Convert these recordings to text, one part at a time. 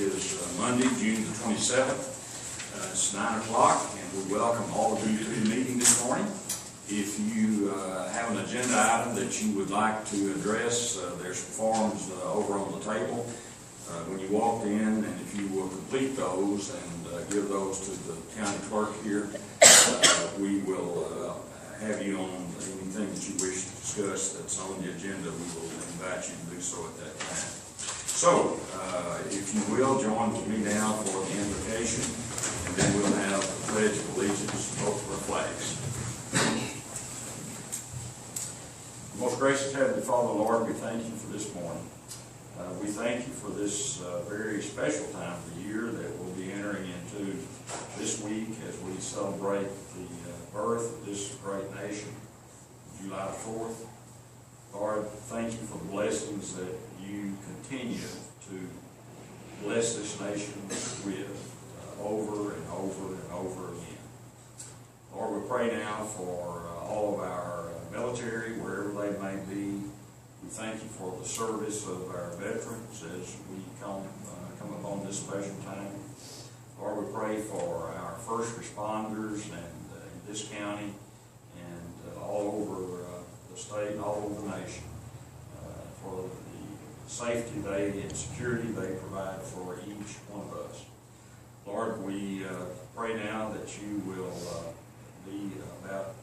is Monday, June the 27th. It's 9 o'clock, and we welcome all of you to the meeting this morning. If you have an agenda item that you would like to address, there's some forms over on the table when you walked in, and if you will complete those and give those to the county clerk here, we will have you on anything that you wish to discuss that's on the agenda. We will invite you to do so at that time. So, if you will, join with me now for the invocation, and then we'll have the Pledge of Allegiance, both of our flags. Most gracious Heavenly Father, Lord, we thank you for this morning. We thank you for this very special time of the year that we'll be entering into this week as we celebrate the birth of this great nation, July 4th. Lord, thank you for the blessings that you continue to bless this nation with over and over and over again. Lord, we pray now for all of our military, wherever they may be. We thank you for the service of our veterans as we come upon this special time. Lord, we pray for our first responders and in this county and all over the state and all over the nation for the safety and security they provide for each one of us. Lord, we pray now that you will be about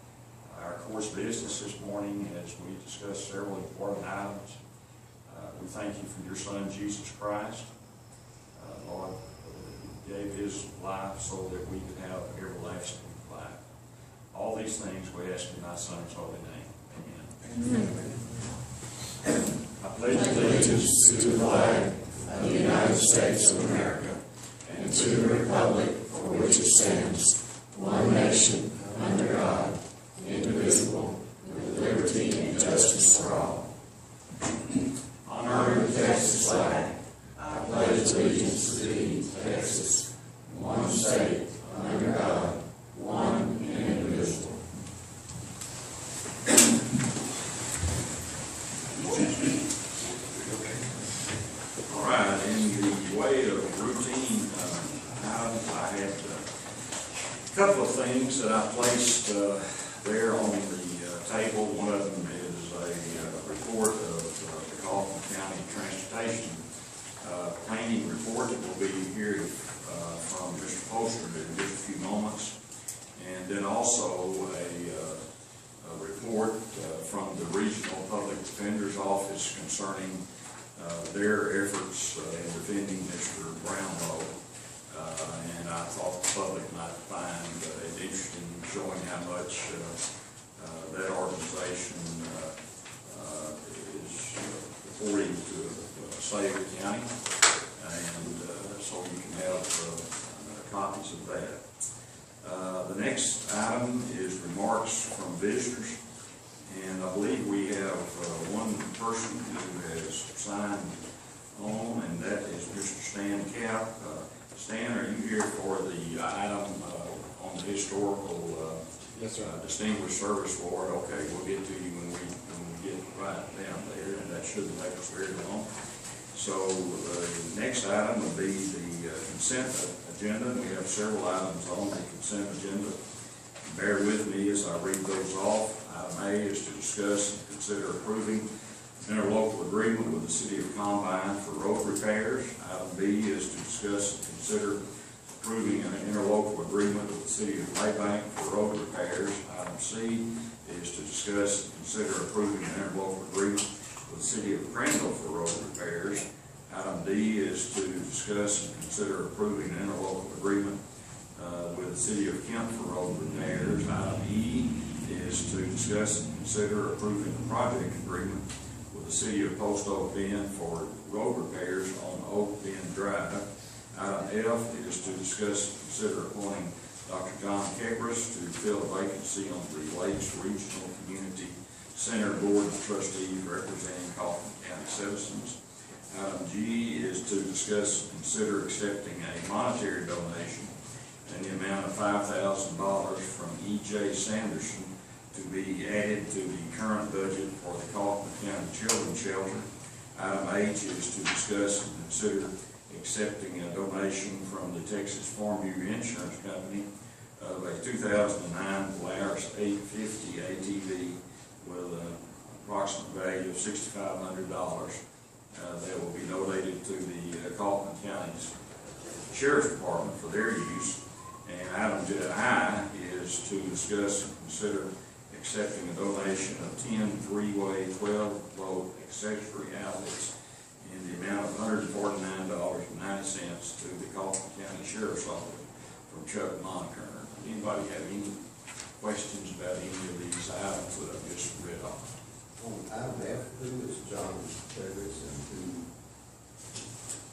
our course of business this morning as we discuss several important items. We thank you for your Son, Jesus Christ. Lord, he gave his life so that we could have everlasting life. All these things we ask in thy Son's holy name. Amen. Amen. I pledge allegiance to the flag of the United States of America and to the republic for which it stands, one nation, under God, indivisible, with liberty and justice for all. Honor the Texas flag. I pledge allegiance to thee, Texas, one state, under God, one and indivisible. All right, in the way of routine items, I had a couple of things that I placed there on the table. One of them is a report of the Kaufman County Transportation planning report that we'll be hearing from Mr. Poster in just a few moments. And then also a report from the Regional Public Defender's Office concerning their efforts in defending Mr. Brownlow. And I thought the public might find it interesting showing how much that organization is reporting to Save County, and so you can have copies of that. The next item is remarks from visitors, and I believe we have one person who has signed on, and that is Mr. Stan Cap. Stan, are you here for the item on the historical yes, sir. Distinguished Service Award? Okay, we'll get to you when we get right down there, and that shouldn't take us very long. So the next item will be the consent agenda. We have several items on the consent agenda. Bear with me as I read those off. Item A is to discuss and consider approving an interlocal agreement with the City of Kaufman for road repairs. Item B is to discuss and consider approving an interlocal agreement with the City of Maybank for road repairs. Item C is to discuss and consider approving an interlocal agreement with the City of Crandall for road repairs. Item D is to discuss and consider approving an interlocal agreement with the City of Kent for road repairs. Item E is to discuss and consider approving a project agreement with the City of Post Oak Bend for road repairs on Oak Bend Drive. Item F is to discuss and consider appointing Dr. John Kegris to fill a vacancy on the Lakes Regional Community Center Board of Trustees representing Kaufman County citizens. Item G is to discuss and consider accepting a monetary donation in the amount of $5,000 from E.J. Sanderson to be added to the current budget for the Kaufman County Children's Shelter. Item H is to discuss and consider accepting a donation from the Texas Farmview Insurance Company of a 2009 Polaris 850 ATV with an approximate value of $6,500 that will be donated to the Kaufman County's Sheriff's Department for their use. And item I is to discuss and consider accepting a donation of 10 three-way 12-volt accessory outlets in the amount of $149.90 to the Kaufman County Sheriff's Office from Chuck Monkerner. Anybody have any questions about any of these items that I've just read off? On item F, who is John Davis and who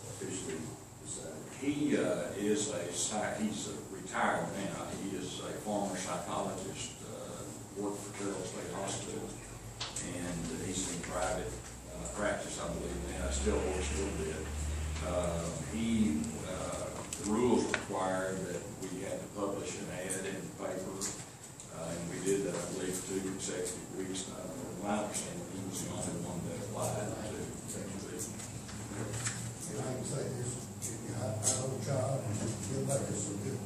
officially decided? He he's retired now. He is a former psychologist, worked for Carroll State Hospital, and he's in private practice, I believe now. Still works a little bit. The rules required that we had to publish an ad in the paper, and we did that, I believe, 2 consecutive weeks. My understanding, he was the only one that applied to the. And I can say this, I know John, and he'll make us a good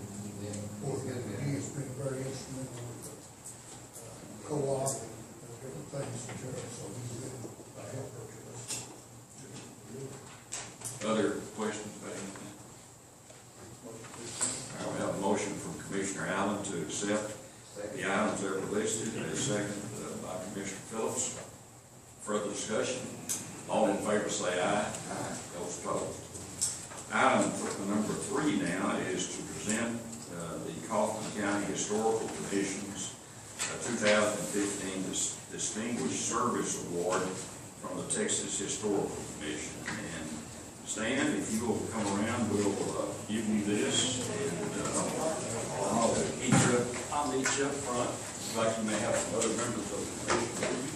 work. He has been very instrumental with the co-op and different things for sure, so he's been a helper to us. Other questions about anything? I have a motion from Commissioner Allen to accept the items that are listed, and a second by Commissioner Phillips. Further discussion? All in favor say aye. Aye. Those opposed. Item number 3 now is to present the Kaufman County Historical Commission's 2015 Distinguished Service Award from the Texas Historical Commission. And Stan, if you will come around, we'll give you this, and I'll meet you up front. Looks like you may have some other members of the commission.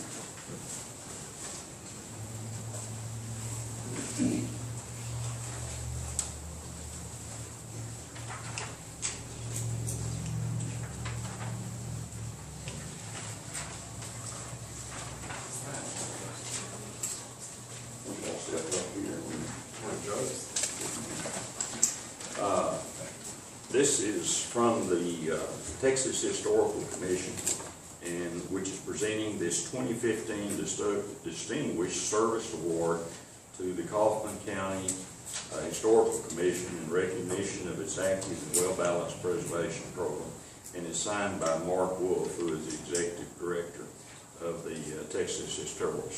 This is from the Texas Historical Commission, and which is presenting this 2015 Distinguished Service Award to the Kaufman County Historical Commission in recognition of its active and well-balanced preservation program, and is signed by Mark Wolf, who is the Executive Director of the Texas Historical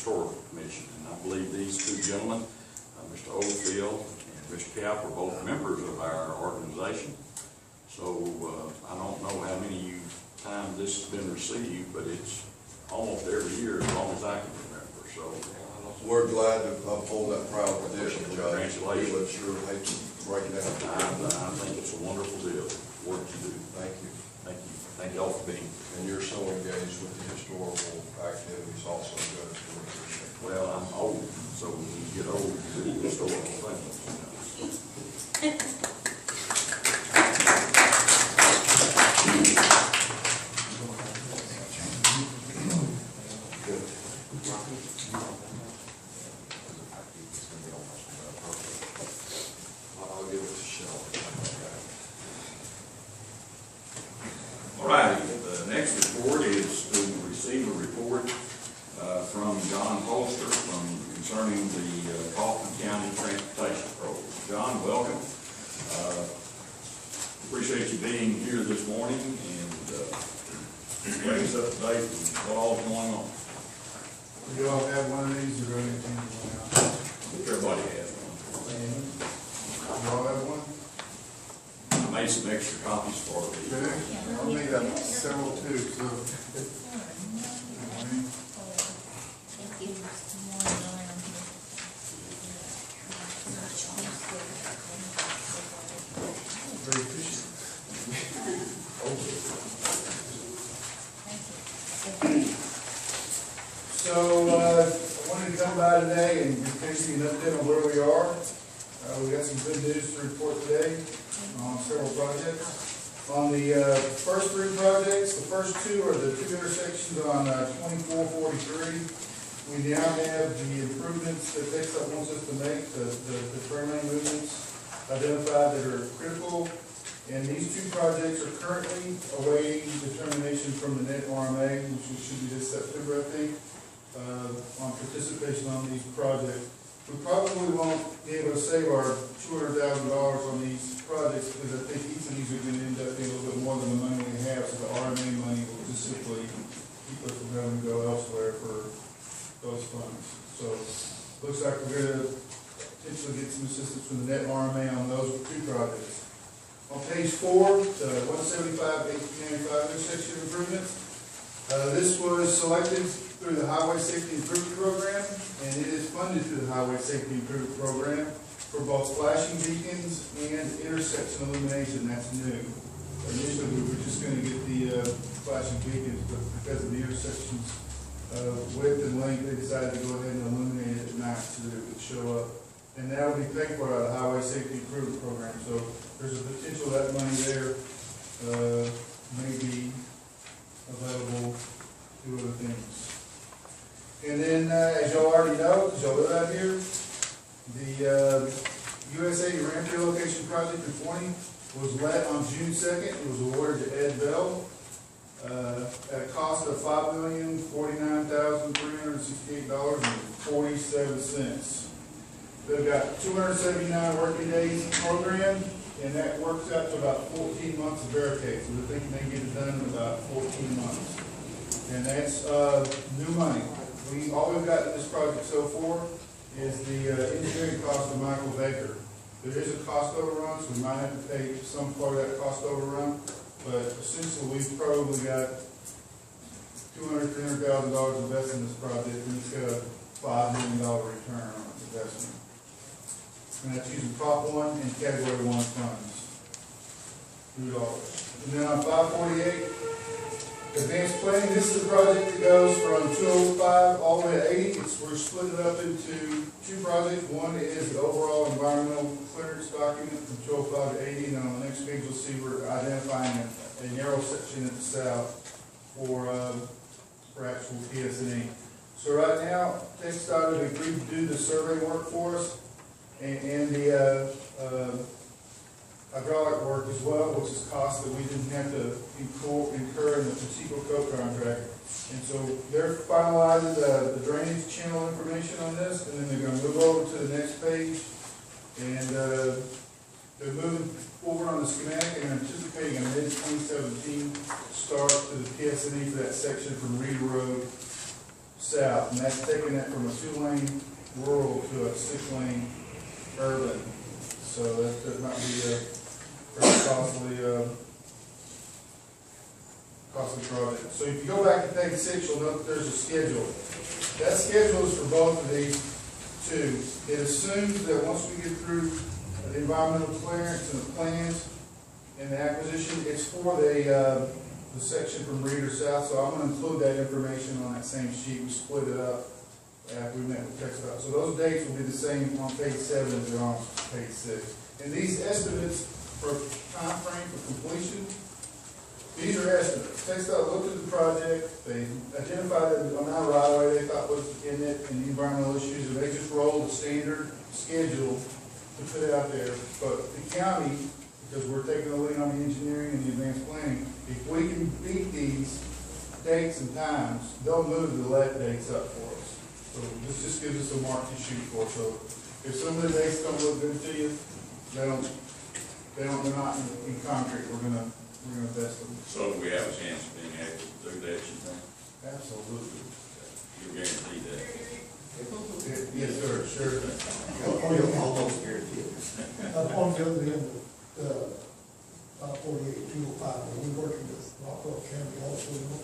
Commission. And I believe these two gentlemen, Mr. Oldfield and Mr. Cap, are both members of our organization. So I don't know how many times this has been received, but it's almost every year as long as I can remember. So we're glad to uphold that proud tradition, Judge. Congratulations. We would sure hate to break it down. I think it's a wonderful deal, work you do. Thank you. Thank you. Thank you all for being here. And you're so engaged with the historical activities also, Judge. We appreciate it. Well, I'm old, so when you get old, you do historical things. I'll give it to Shelley. All right, the next report is to receive a report from John Holster concerning the Kaufman County Transportation Program. John, welcome. Appreciate you being here this morning and bring us up to date with what all's going on. You all have one of these or anything? Everybody has one. You all have one? I made some extra copies for the. I'll need several too, so. Very efficient. So, I wanted to come by today and give Casey an update on where we are. We got some good news to report today on several projects. On the first 3 projects, the first 2 are the 2 intersections on 2443. We now have the improvements that TxDOT wants us to make, the train lane movements identified that are critical. And these two projects are currently awaiting determination from the net RMA, which should be this September, I think, on participation on these projects. We probably won't be able to save our $200,000 on these projects because I think each of these are going to end up being a little bit more than the money we have. So the RMA money will just simply keep us from having to go elsewhere for those funds. So looks like we're going to potentially get some assistance from the net RMA on those two projects. On page 4, the 175-1895 intersection improvements. This was selected through the Highway Safety Improvement Program, and it is funded through the Highway Safety Improvement Program for both flashing beacons and intersection illumination. That's new. Initially, we were just going to get the flashing beacons, but because of the intersections width and length, they decided to go ahead and illuminate it at night so that it would show up. And that will be paid for out of the Highway Safety Improvement Program. So there's a potential that money there may be available to do other things. And then, as y'all already know, because y'all live out here, the USA ramp relocation project in 20 was let on June 2nd. It was awarded to Ed Bell at a cost of $5,049,368.47. They've got 279 working days program, and that works out to about 14 months of barricade. So we're thinking they can get it done in about 14 months. And that's new money. All we've got in this project so far is the engineering cost of Michael Baker. There is a cost overrun, so we might have to pay some part of that cost overrun, but essentially we've probably got $200,000 to $300,000 invested in this project, and it's got a $5 million return on its investment. And that's using Prop 1 and Category 1 funds. $2. And then on 548, advanced planning, this is the project that goes from 205 all the way to 80. We're splitting it up into two projects. One is the overall environmental clearance document from 205 to 80, and then on the next page you'll see we're identifying a narrow section at the south for actual PS&E. So right now, TxDOT has agreed to do the survey work for us and the hydraulic work as well, which is cost that we didn't have to incur in the Pacheco Coat contract. And so they're finalizing the drainage channel information on this, and then they're going to move over to the next page. And they're moving forward on the schematic and anticipating a mid-2017 start to the PS&E for that section from Reed Road south. And that's taking that from a 2-lane rural to a 6-lane urban. So that might be a very costly project. So if you go back to page 6, you'll note that there's a schedule. That schedule is for both of these two. It assumes that once we get through the environmental clearance and the plans and the acquisition, it's for the section from Reeder South. So I'm going to include that information on that same sheet. We split it up after we met with TxDOT. So those dates will be the same on page 7 as they're on page 6. And these estimates for time frame for completion, these are estimates. TxDOT looked at the project, they identified the amount of right-of-way they thought was in it and the environmental issues, and they just rolled a standard schedule to put it out there. But the county, because we're taking the lead on the engineering and the advanced planning, if we can beat these dates and times, they'll move the let dates up for us. So this just gives us a mark to shoot for. So if some of the dates don't look good to you, they're not in concrete. We're gonna test them. So we have a chance of being able to do that, you think? Absolutely. You guarantee that? Yes, sir, sure. Almost guaranteed. On the other end of 548, 205, are we working with Rockwell County also?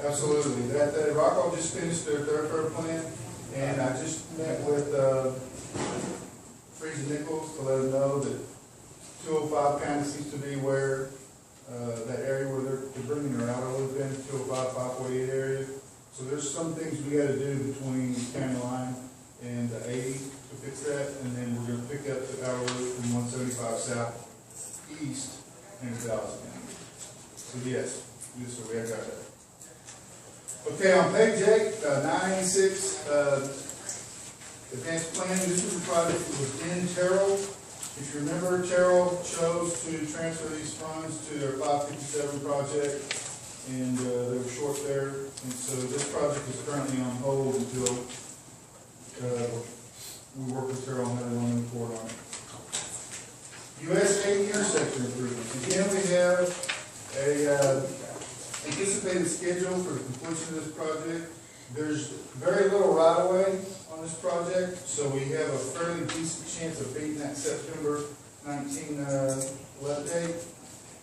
Absolutely. That Rockwell just finished their third plan, and I just met with Freeze and Nichols to let them know that 205 kind of seems to be where that area where they're bringing their outer loop in, 205, 548 area. So there's some things we got to do between the county line and the 80 to fix that, and then we're going to pick up the outer loop from 175 southeast into Dallas County. So yes, sir, we have got that. Okay, on page 8, 986, advanced planning. This was a project that was in Terrell. If you remember, Terrell chose to transfer these funds to their 557 project, and they were short there. And so this project is currently on hold until we work with Terrell on that and on report on it. US 80 intersection improvements. Again, we have a anticipated schedule for the completion of this project. There's very little right-of-way on this project, so we have a fairly decent chance of beating that September 19 let date.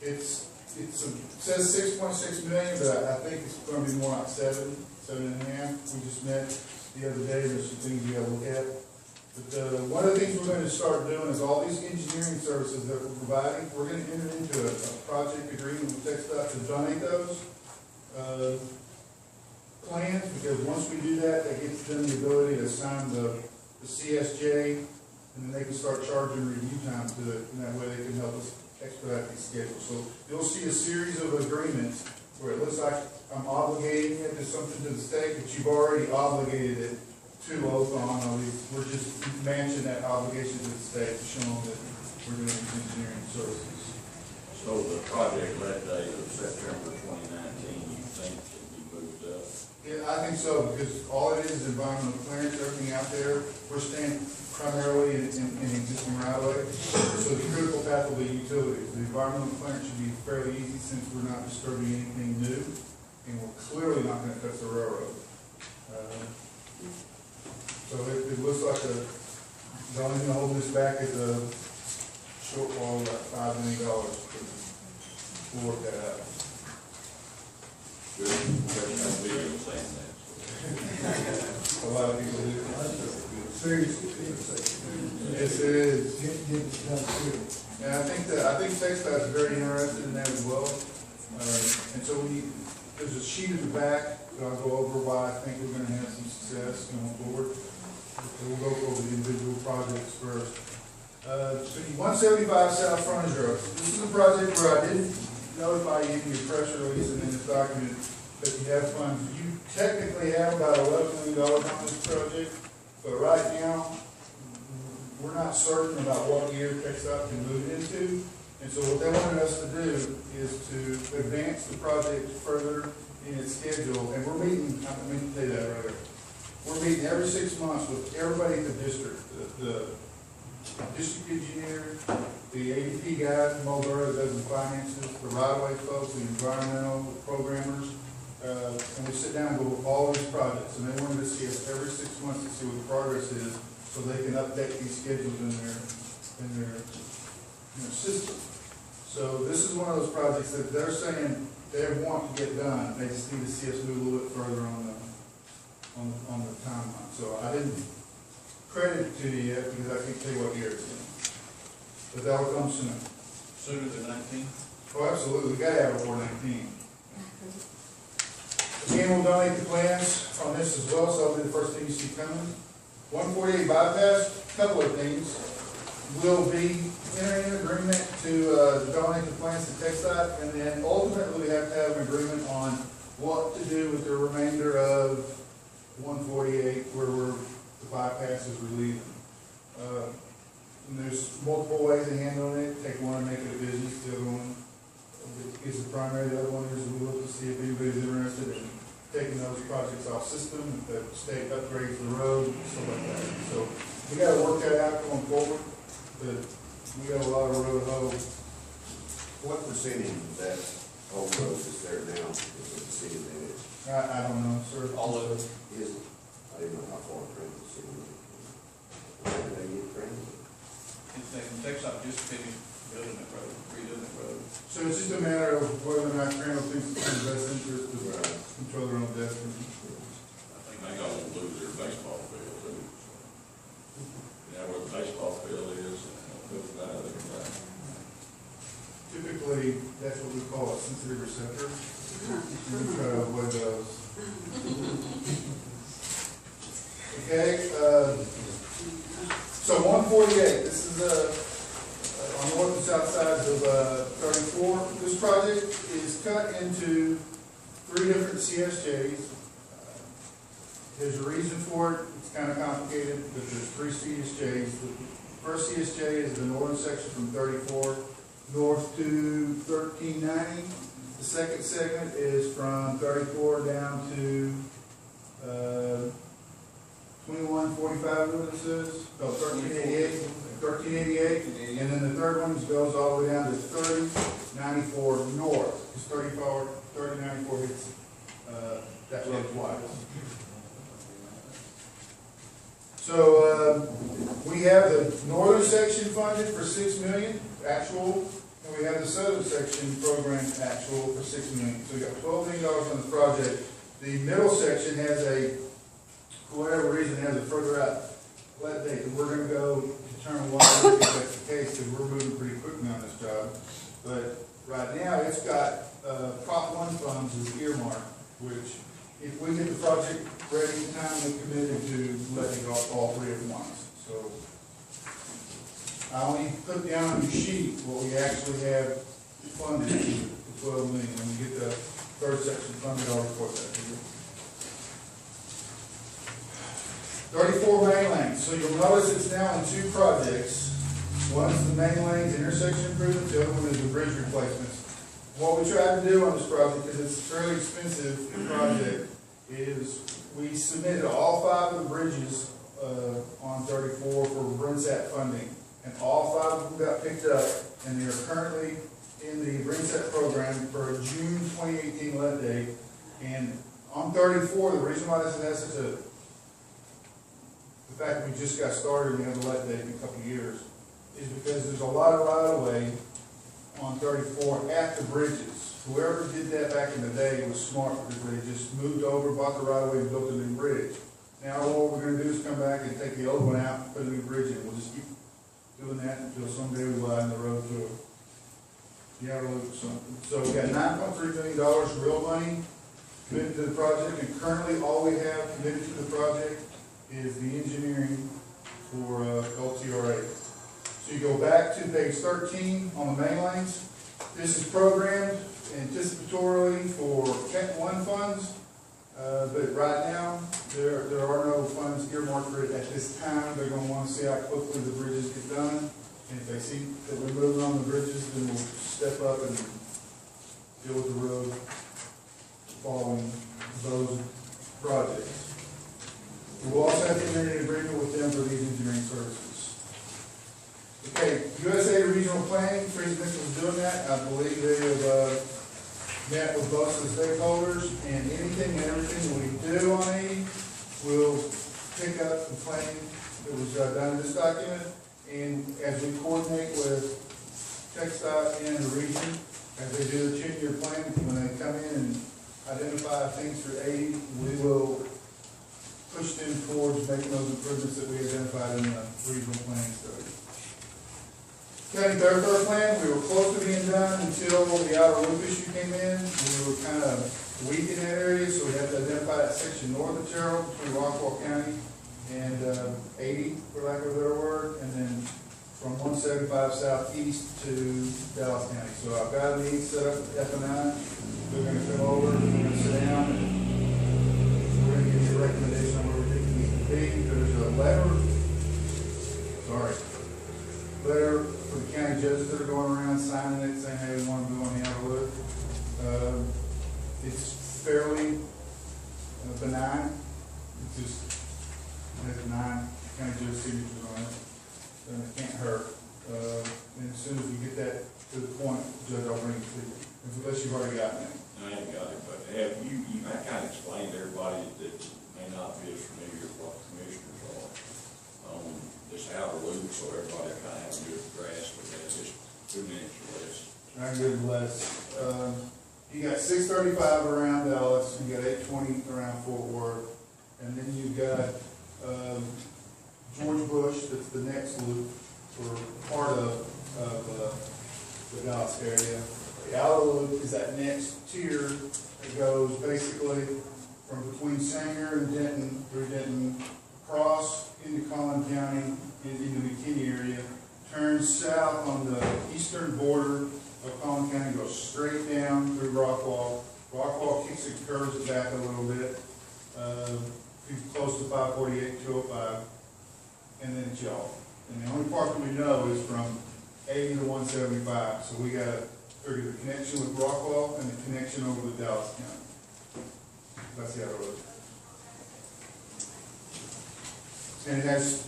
It says 6.6 million, but I think it's going to be more like 7.5. We just met the other day. There's some things we got to look at. But one of the things we're going to start doing is all these engineering services that we're providing, we're going to enter into a project agreement with TxDOT to donate those plans, because once we do that, that gives them the ability to assign the CSJ, and then they can start charging review time to it, and that way they can help us expedite these schedules. So you'll see a series of agreements where it looks like I'm obligating it to something to the state, but you've already obligated it to Othon. We're just matching that obligation to the state to show them that we're doing these engineering services. So the project let date of September 2019, you think can be moved up? Yeah, I think so, because all it is environmental clearance, everything out there. We're staying primarily in existing right of way. So the critical path will be utilities. The environmental clearance should be fairly easy since we're not disturbing anything new, and we're clearly not going to touch the railroad. So it looks like the only thing holding this back is a shortfall of about $5 million to work that out. Good. That's video saying that. A lot of people do. Serious intersection. Yes, it is. Get it done soon. And I think TxDOT is very interested in that as well. And so there's a sheet at the back, so I'll go over why I think we're going to have some success going forward. So we'll go over the individual projects first. 175 South Frontage Road. This is a project where I didn't notify you in your press release and in this document that you have funds. You technically have about $11 million on this project, but right now, we're not certain about what year TxDOT can move it into. And so what they wanted us to do is to advance the project further in its schedule. And we're meeting, I meant to say that earlier. We're meeting every 6 months with everybody in the district, the district engineer, the ADP guy from Mulberry that does the finances, the right-of-way folks, the environmental programmers, and we sit down and go over all these projects. And they wanted to see us every 6 months to see what the progress is, so they can update these schedules in their system. So this is one of those projects that they're saying they want to get done. They just need to see us move a little bit further on the timeline. So I didn't credit it to you yet because I can't tell you what year it's in. But that will come soon. Sooner than 19? Oh, absolutely. We gotta have it before 19. Again, we'll donate the plans on this as well, so that'll be the first thing you see coming. 148 bypass, a couple of things. We'll be entering an agreement to donate the plans to TxDOT, and then ultimately we have to have an agreement on what to do with the remainder of 148 where the bypass is relieving. And there's multiple ways of handling it. Take one and make it a business, the other one is the primary, the other one is we look to see if anybody's interested in taking those projects off system, if the state upgrades the road, stuff like that. So we gotta work that out going forward, but we got a lot of road to hoe. What percentage of that whole road is there now with the city limits? I don't know, sir. All of it. Is it? I didn't know how far around the city limits. Where did they get granted? TxDOT just finished building that road, redoing that road. So it's just a matter of whether or not Crandall thinks it's in the best interest to Right. control their own destiny. I think they gonna lose their baseball field too. Yeah, where the baseball field is, goes by there. Typically, that's what we call a sensitive receptor. We try to avoid those. Okay, so 148, this is on the north and south sides of 34. This project is cut into 3 different CSJs. There's a reason for it. It's kind of complicated, but there's 3 CSJs. The First CSJ is the northern section from 34 north to 1390. The second segment is from 34 down to 2145, what it says, no, 1388, and then the third one goes all the way down to 3094 north, because 3094 hits that road twice. So we have the northern section funded for $6 million actual, and we have the southern section program actual for $6 million. So we got $12 million on the project. The middle section has for whatever reason, has a further out let date, and we're going to go determine why we think that's the case, because we're moving pretty quickly on this job. But right now, it's got Prop 1 funds as earmarked, which if we get the project ready in time, we're committed to letting off all three at once. So I only put down on the sheet what we actually have funded for $12 million. When we get the third section funded, I'll report that to you. 34 main lanes. So you'll notice it's now in two projects. One is the main lanes intersection improvements, the other one is the bridge replacements. What we tried to do on this project, because it's a fairly expensive project, is we submitted all 5 of the bridges on 34 for BRINSAT funding. And all 5 of them got picked up, and they are currently in the BRINSAT program for a June 2018 let date. And on 34, the reason why this has such a the fact that we just got started and we have a let date in a couple of years is because there's a lot of right-of-way on 34 at the bridges. Whoever did that back in the day was smart because they just moved over, bought the right-of-way, and built a new bridge. Now what we're going to do is come back and take the old one out and put a new bridge in. We'll just keep doing that until someday we widen the road to a narrow loop or something. So we got $9.3 million real money committed to the project, and currently all we have committed to the project is the engineering for LTRA. So you go back to page 13 on the main lanes. This is programmed anticipatorily for Cat 1 funds, but right now there are no funds earmarked for it at this time. They're going to want to see how quickly the bridges get done, and if they see that we're moving on the bridges, then we'll step up and deal with the road following those projects. We'll also have to enter an agreement with them for these engineering services. Okay, USA Regional Planning, Freeze Mitchell is doing that. I believe they have met with both the stakeholders, and anything and everything we do on 80 will pick up the planning that was done in this document. And as we coordinate with TxDOT and the region, as they do the 10-year plan, when they come in and identify things for 80, we will push them towards making those improvements that we identified in the regional planning study. County thoroughfare plan, we were close to being done until the outer loop issue came in. We were kind of weak in that area, so we had to identify that section north of Terrell between Rockwall County and 80, for lack of a better word, and then from 175 southeast to Dallas County. So I've got a meeting set up with F&I. They're going to come over, we're going to sit down, and we're going to give you a recommendation on where we think it needs to be. There's a letter for the county judges that are going around signing it, saying, hey, we want to move on the outer loop. It's fairly benign. It's just, it has 9 county judge signatures on it, and it can't hurt. And as soon as we get that to the point, Judge, I'll bring it to you, unless you've already gotten it. I ain't got it, but have you might kind of explain to everybody that may not be as familiar with what commissioners are on this outer loop, so everybody kind of have a good grasp of that. Just 2 minutes or less. I can do less. You got 635 around Dallas, you got 820 around Fort Worth, and then you've got George Bush, that's the next loop for part of the Dallas area. The outer loop is that next tier that goes basically from between Sanger and Denton through Denton, across into Collin County, into the McKinney area, turns south on the eastern border of Collin County, goes straight down through Rockwall. Rockwall kicks it, curves it back a little bit, close to 548, 205, and then it's y'all. And the only part that we know is from 80 to 175, so we got to figure the connection with Rockwall and the connection over to Dallas County. That's the other road. And it has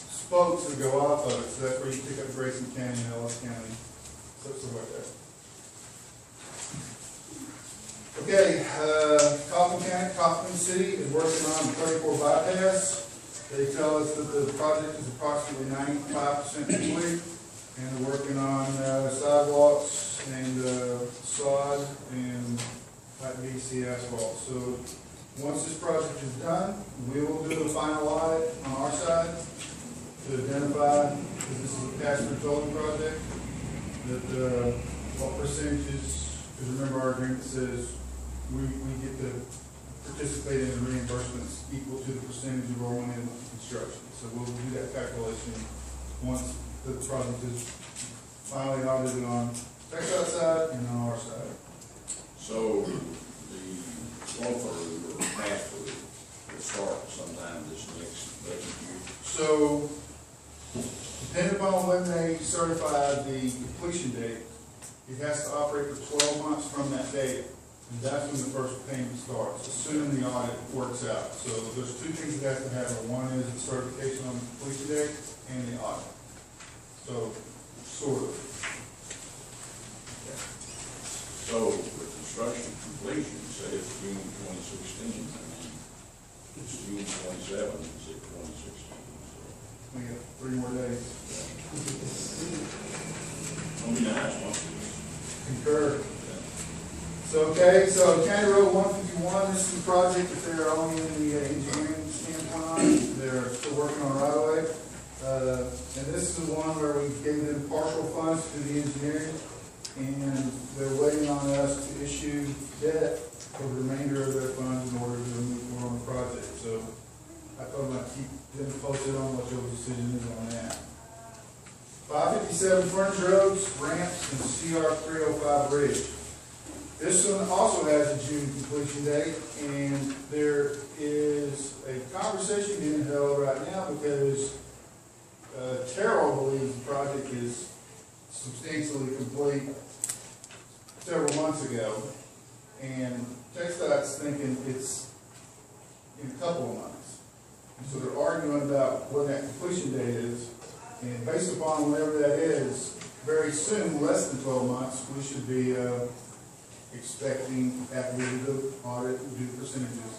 spokes that go off of it, so that's where you pick up Grayson County and Ellis County, stuff like that. Okay, Kaufman City is working on the 34 bypass. They tell us that the project is approximately 95% complete, and they're working on sidewalks and sod and type BC asphalt. So once this project is done, we will do a final audit on our side to identify, because this is a pass-through tolling project, that what percentages, because remember our agreement says we get to participate in the reimbursements equal to the percentage of our own construction. So we'll do that calculation once the project is finally audited on TxDOT side and on our side. So the flow-through or pass-through will start sometime this next budget year. So depending upon when they certify the completion date, it has to operate for 12 months from that date. And that's when the first payment starts, assuming the audit works out. So there's two things that have to happen. One is the certification on the completion date and the audit. So, sort of. So the construction completion says June 2016, I mean, it's June 27, it's at 2016, so. We got 3 more days. It'll be nice, won't it? Concur. So, okay, so County Road 151, this is the project that they're only in the engineering standpoint on. They're still working on right away. And this is the one where we gave them partial funds to the engineering, and they're waiting on us to issue debt for the remainder of their funds in order to move forward on the project. So I thought I'd keep them posted on what your decision is on that. 557 frontage roads, ramps, and CR 305 bridge. This one also has a June completion date, and there is a conversation being held right now because Terrell believes the project is substantially complete several months ago, and TxDOT's thinking it's in a couple of months. So they're arguing about when that completion date is, and based upon whenever that is, very soon, less than 12 months, we should be expecting, after we do the audit, we do the percentages,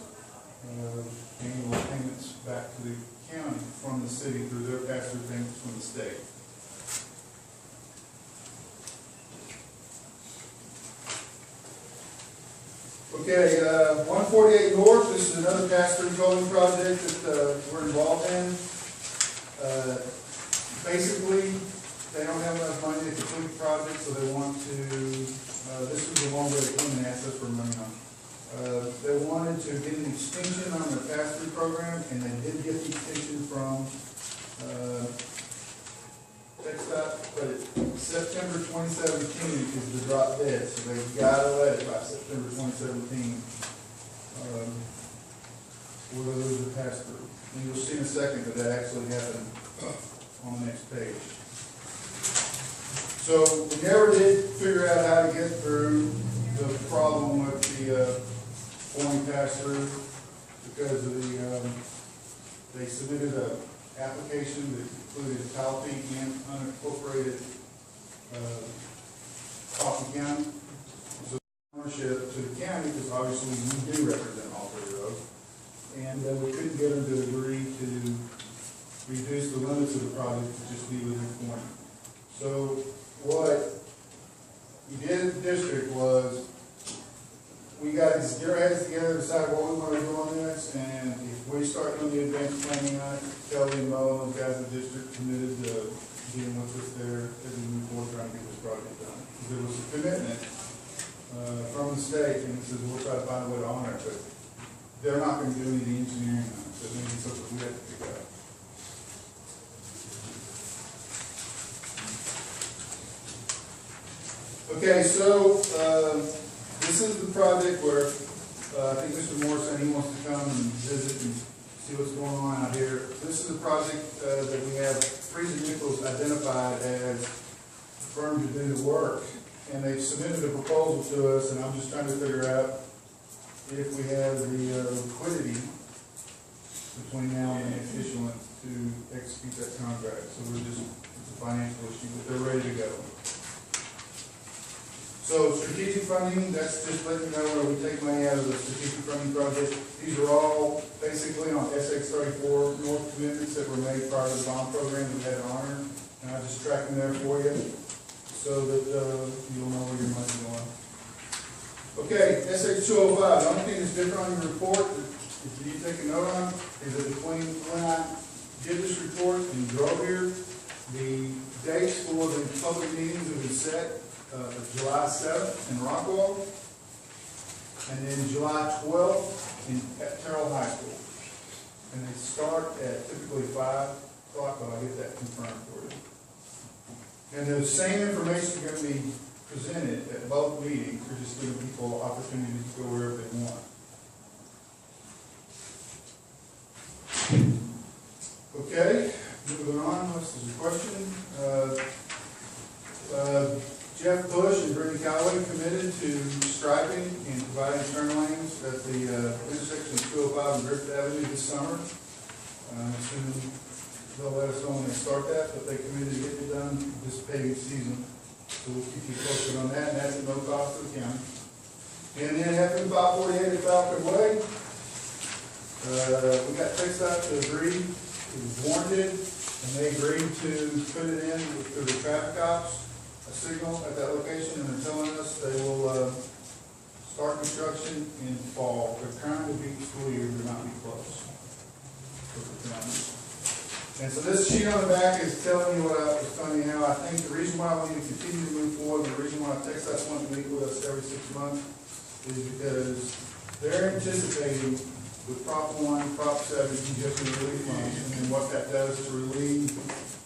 annual payments back to the county from the city through their pass-through payments from the state. Okay, 148 North, this is another pass-through tolling project that we're involved in. Basically, they don't have enough money to complete the project, so they want to, this is the one where they come and ask us for money on. They wanted to get an extension on their pass-through program, and they did get the extension from TxDOT, but September 2017 is the drop dead, so they've got to let it by September 2017. Or they lose the pass-through. And you'll see in a second that that actually happened on the next page. So we never did figure out how to get through the problem with the point pass-through because of the, they submitted an application that included Talpi and unincorporated Kaufman County. So ownership to the county, because obviously we do represent all 3 roads, and we couldn't get them to agree to reduce the limits of the project to just be within 20. So what we did in the district was we got to get our heads together, decide what we want to do on this, and if we start doing the advanced planning on it, Kelly and Mo and those guys in the district committed to being with us there as we move forward trying to get this project done. There was a commitment from the state, and it says we'll try to find a way to honor it, but they're not going to do any of the engineering on it, so maybe something we have to pick up. Okay, so this is the project where I think Mr. Moore said he wants to come and visit and see what's going on out here. This is a project that we have Freeze Nichols identified as the firm to do the work, and they've submitted a proposal to us, and I'm just trying to figure out if we have the liquidity between now and the next issuance to execute that contract. So it's a financial issue, but they're ready to go. So strategic funding, that's just letting you know where we take money out of the strategic funding project. These are all basically on SX34 North commitments that were made prior to the bond program that we had to honor. And I just track them there for you so that you'll know where your money's going. Okay, SX205, the only thing that's different on your report, if you take a note on, is that between when I did this report and drove here, the dates for the public meetings have been set. July 7th in Rockwall, and then July 12th at Terrell High School. And they start at typically 5 o'clock, but I'll get that confirmed for you. And the same information is going to be presented at both meetings. We're just giving people opportunities to go wherever they want. Okay, moving on, unless there's a question. Jeff Bush and Brittany Calloway committed to striping and providing turn lanes at the intersection of 205 and Griffith Avenue this summer. Soon they'll let us know when they start that, but they committed to get it done this paving season. So we'll keep you posted on that, and that's at no cost to the county. And then FM 548 at Falcon Way. We got TxDOT to agree, it was warranted, and they agreed to put it in through the traffic ops. A signal at that location, and they're telling us they will start construction in fall. They're trying to beat the school year, they're not be close. And so this sheet on the back is telling you what I was telling you how I think the reason why we need to continue to move forward, the reason why TxDOT wants to meet with us every 6 months is because they're anticipating with Prop 1, Prop 7, congestion relief funds, and then what that does to relieve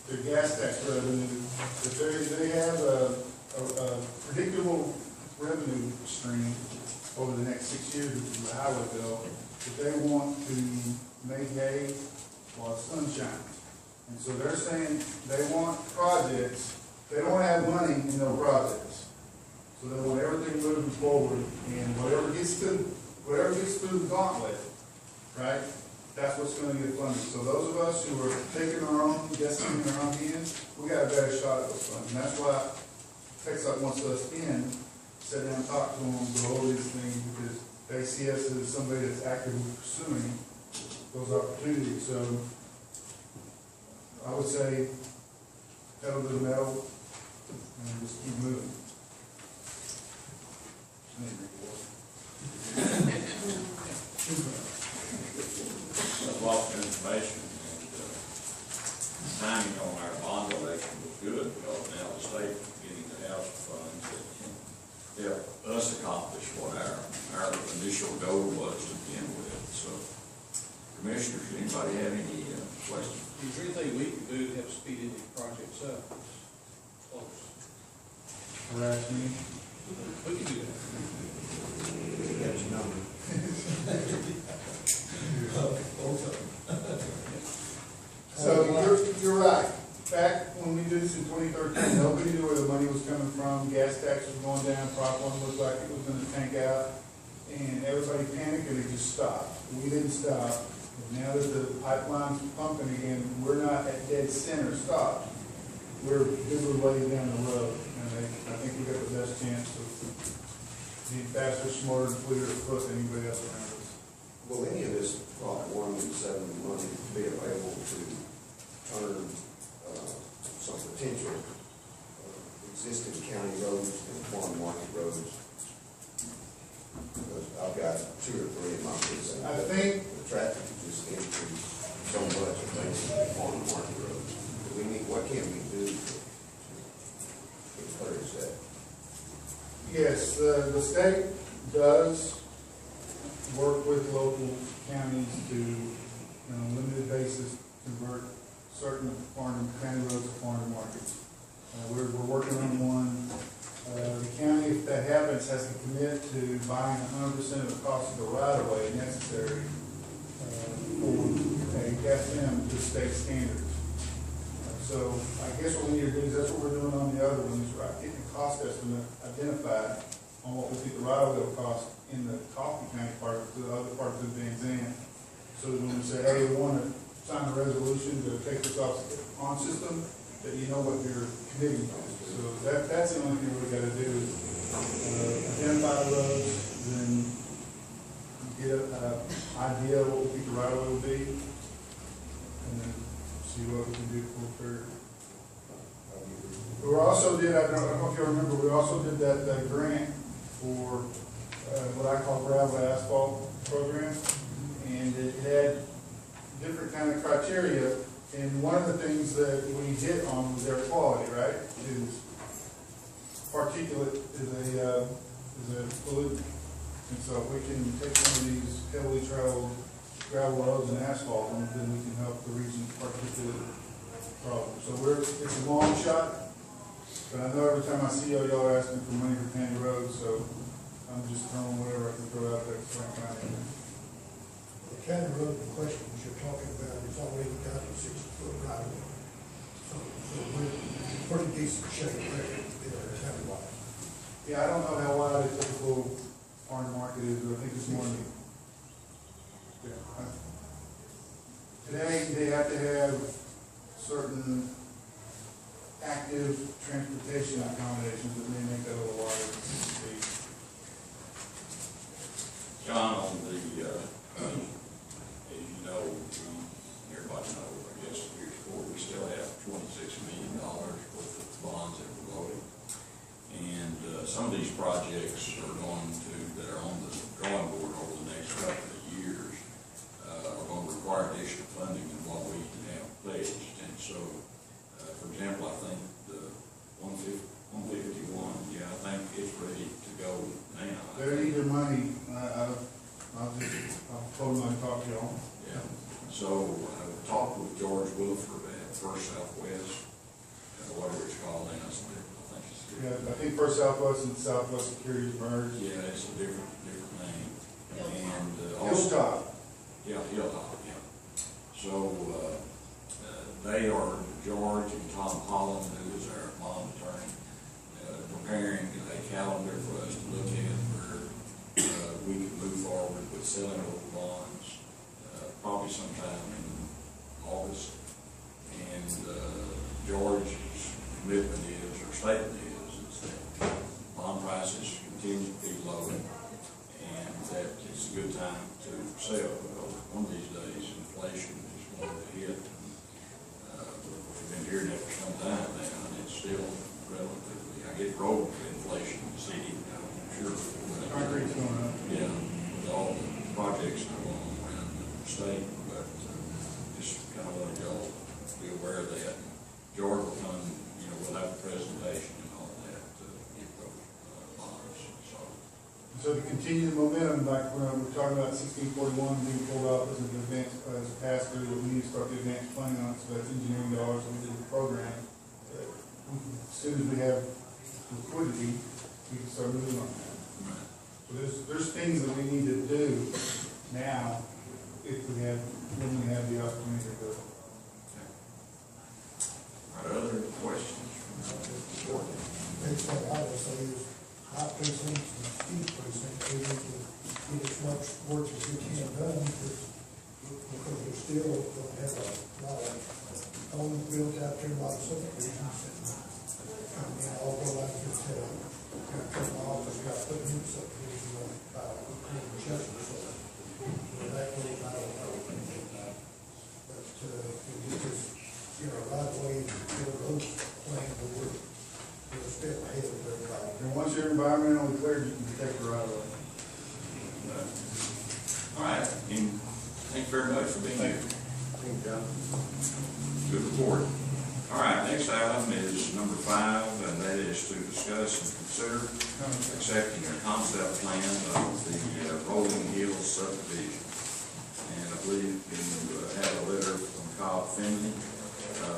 their gas tax revenue. If they have a predictable revenue stream over the next 6 years, which is the highway bill, that they want to make hay while the sun shines. And so they're saying they want projects, they don't have money in those projects. So they want everything moving forward, and whatever gets through the gauntlet, right? That's what's going to get funded. So those of us who are taking our own destiny in our own hands, we got a better shot at those funds. And that's why TxDOT wants us in, sit down and talk to them, go over these things, because they see us as somebody that's actively pursuing those opportunities. So I would say pedal to the metal and just keep moving. Lots of information, and timing on our bond election was good, because now the state is getting the house funds that can help us accomplish what our initial goal was to begin with. So, Commissioners, anybody have any questions? Is there anything we can do to help speed these projects up? Close. Harass me. We can do that. That's your number. So you're right. Back when we did this in 2013, nobody knew where the money was coming from. Gas tax was going down. Prop 1 looked like it was going to tank out, and everybody panicked and it just stopped. We didn't stop. And now that the pipeline's pumping again, we're not at dead center stopped. We're way down the road, and I think we got the best chance to be faster, smarter, and fleeter foot than anybody else around us. Will any of this Prop 1 and 7 money be available to earn some potential existing county roads and farm market roads? Because I've got 2 or 3 in my precinct. I think the traffic just increased so much, I think, in farm market roads. What can we do to encourage that? yes, the state does work with local counties to, on a limited basis, convert certain farm, county roads to farm markets. We're working on one. The county, if that happens, has to commit to buying 100% of the cost of the right-of-way necessary for a FM to state standards. So I guess what we need to do is, that's what we're doing on the other ones, right, getting the cost estimate identified on what we think the right of way will cost in the Kaufman County part, the other part of Van Zandt. So that when we say, hey, we want to sign a resolution to take this off on system, that you know what you're committing to. So that's the only thing we gotta do is identify the roads, then get an idea of what we think the right of way will be, and then see what we can do for. We also did, I don't know if you remember, we also did that grant for what I call gravel asphalt program, and it had different kind of criteria, and one of the things that we hit on was air quality, right? Is particulate is a pollutant, and so if we can take some of these heavily traveled gravel roads and asphalt, then we can help the region's particulate problem. So it's a long shot, but I know every time I see y'all are asking for money for county roads, so I'm just throwing whatever I can throw out there so I can find it. The county road in question you're talking about is already got a 60-foot right of way. So we're in pretty decent shape there, county wide. Yeah, I don't know how wide a typical farm market is, but I think it's more than. Yeah. Today, they have to have certain active transportation accommodations that may make that a little wider. John, on the, as you know, everybody knows, I guess, heretofore, we still have $26 million worth of bonds that we're voting. And some of these projects are that are on the drawing board over the next couple of years, are going to require additional funding than what we have pledged. And so, for example, I think the 151, yeah, I think it's ready to go now. They need their money. I'll told them I'd talk to y'all. Yeah. So I talked with George Wilford at First Southwest, whatever it's called now. I think it's Yeah, I think First Southwest and Southwest Securities merged. Yeah, it's a different name. And Hilltop. Yeah, Hilltop, yeah. So they are, George and Tom Holland, who is our bond attorney, preparing a calendar for us to look at where we can move forward with selling those bonds, probably sometime in August. And George's commitment is, or statement is that bond prices continue to be low, and that it's a good time to sell, because one of these days inflation is going to hit. We've been hearing that for some time now, and it's still relatively, I get road inflation in the city, I'm sure. Concrete's going up. Yeah, with all the projects that are going on around the state, but just kind of want y'all to be aware of that. George will come, we'll have a presentation and all that to get those bonds, so. So to continue the momentum, like when we're talking about 1641 being pulled off as an advance, as a pass through, that we need to start the advanced planning on it, so that's engineering dollars, and we did the program. As soon as we have liquidity, we can start moving on that. Right. So there's things that we need to do now, when we have the opportunity to do it. Are there other questions? Next thing I would say is, high precincts and steep precincts, we need to get as much work as we can done, because we're still going to have a lot of homes built out there, a lot of subdivisions, and all go like this, my office got put in subdivision on Chester, so that way, I don't know. But, we just, right away, get a road plan, but we're a step ahead of everybody. And once you're environmentally cleared, you can protect the right of way. All right, and thank you very much for being here. Thank you, John. Good report. All right, next item is number 5, and that is to discuss and consider accepting a concept plan of the Rolling Hills subdivision. And I believe you have a letter from Kaufman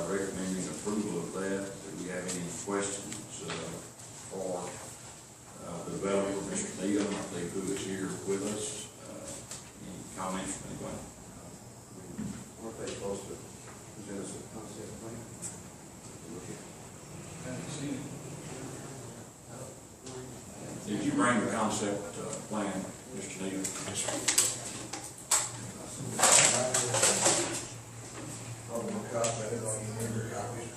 recommending approval of that. Do we have any questions for the developer, Mr. Neal, I believe, who is here with us? Any comments from anybody? Weren't they supposed to present us a concept plan? bring the concept plan, Mr. Neal? Probably a copy, I don't know, you remember copies.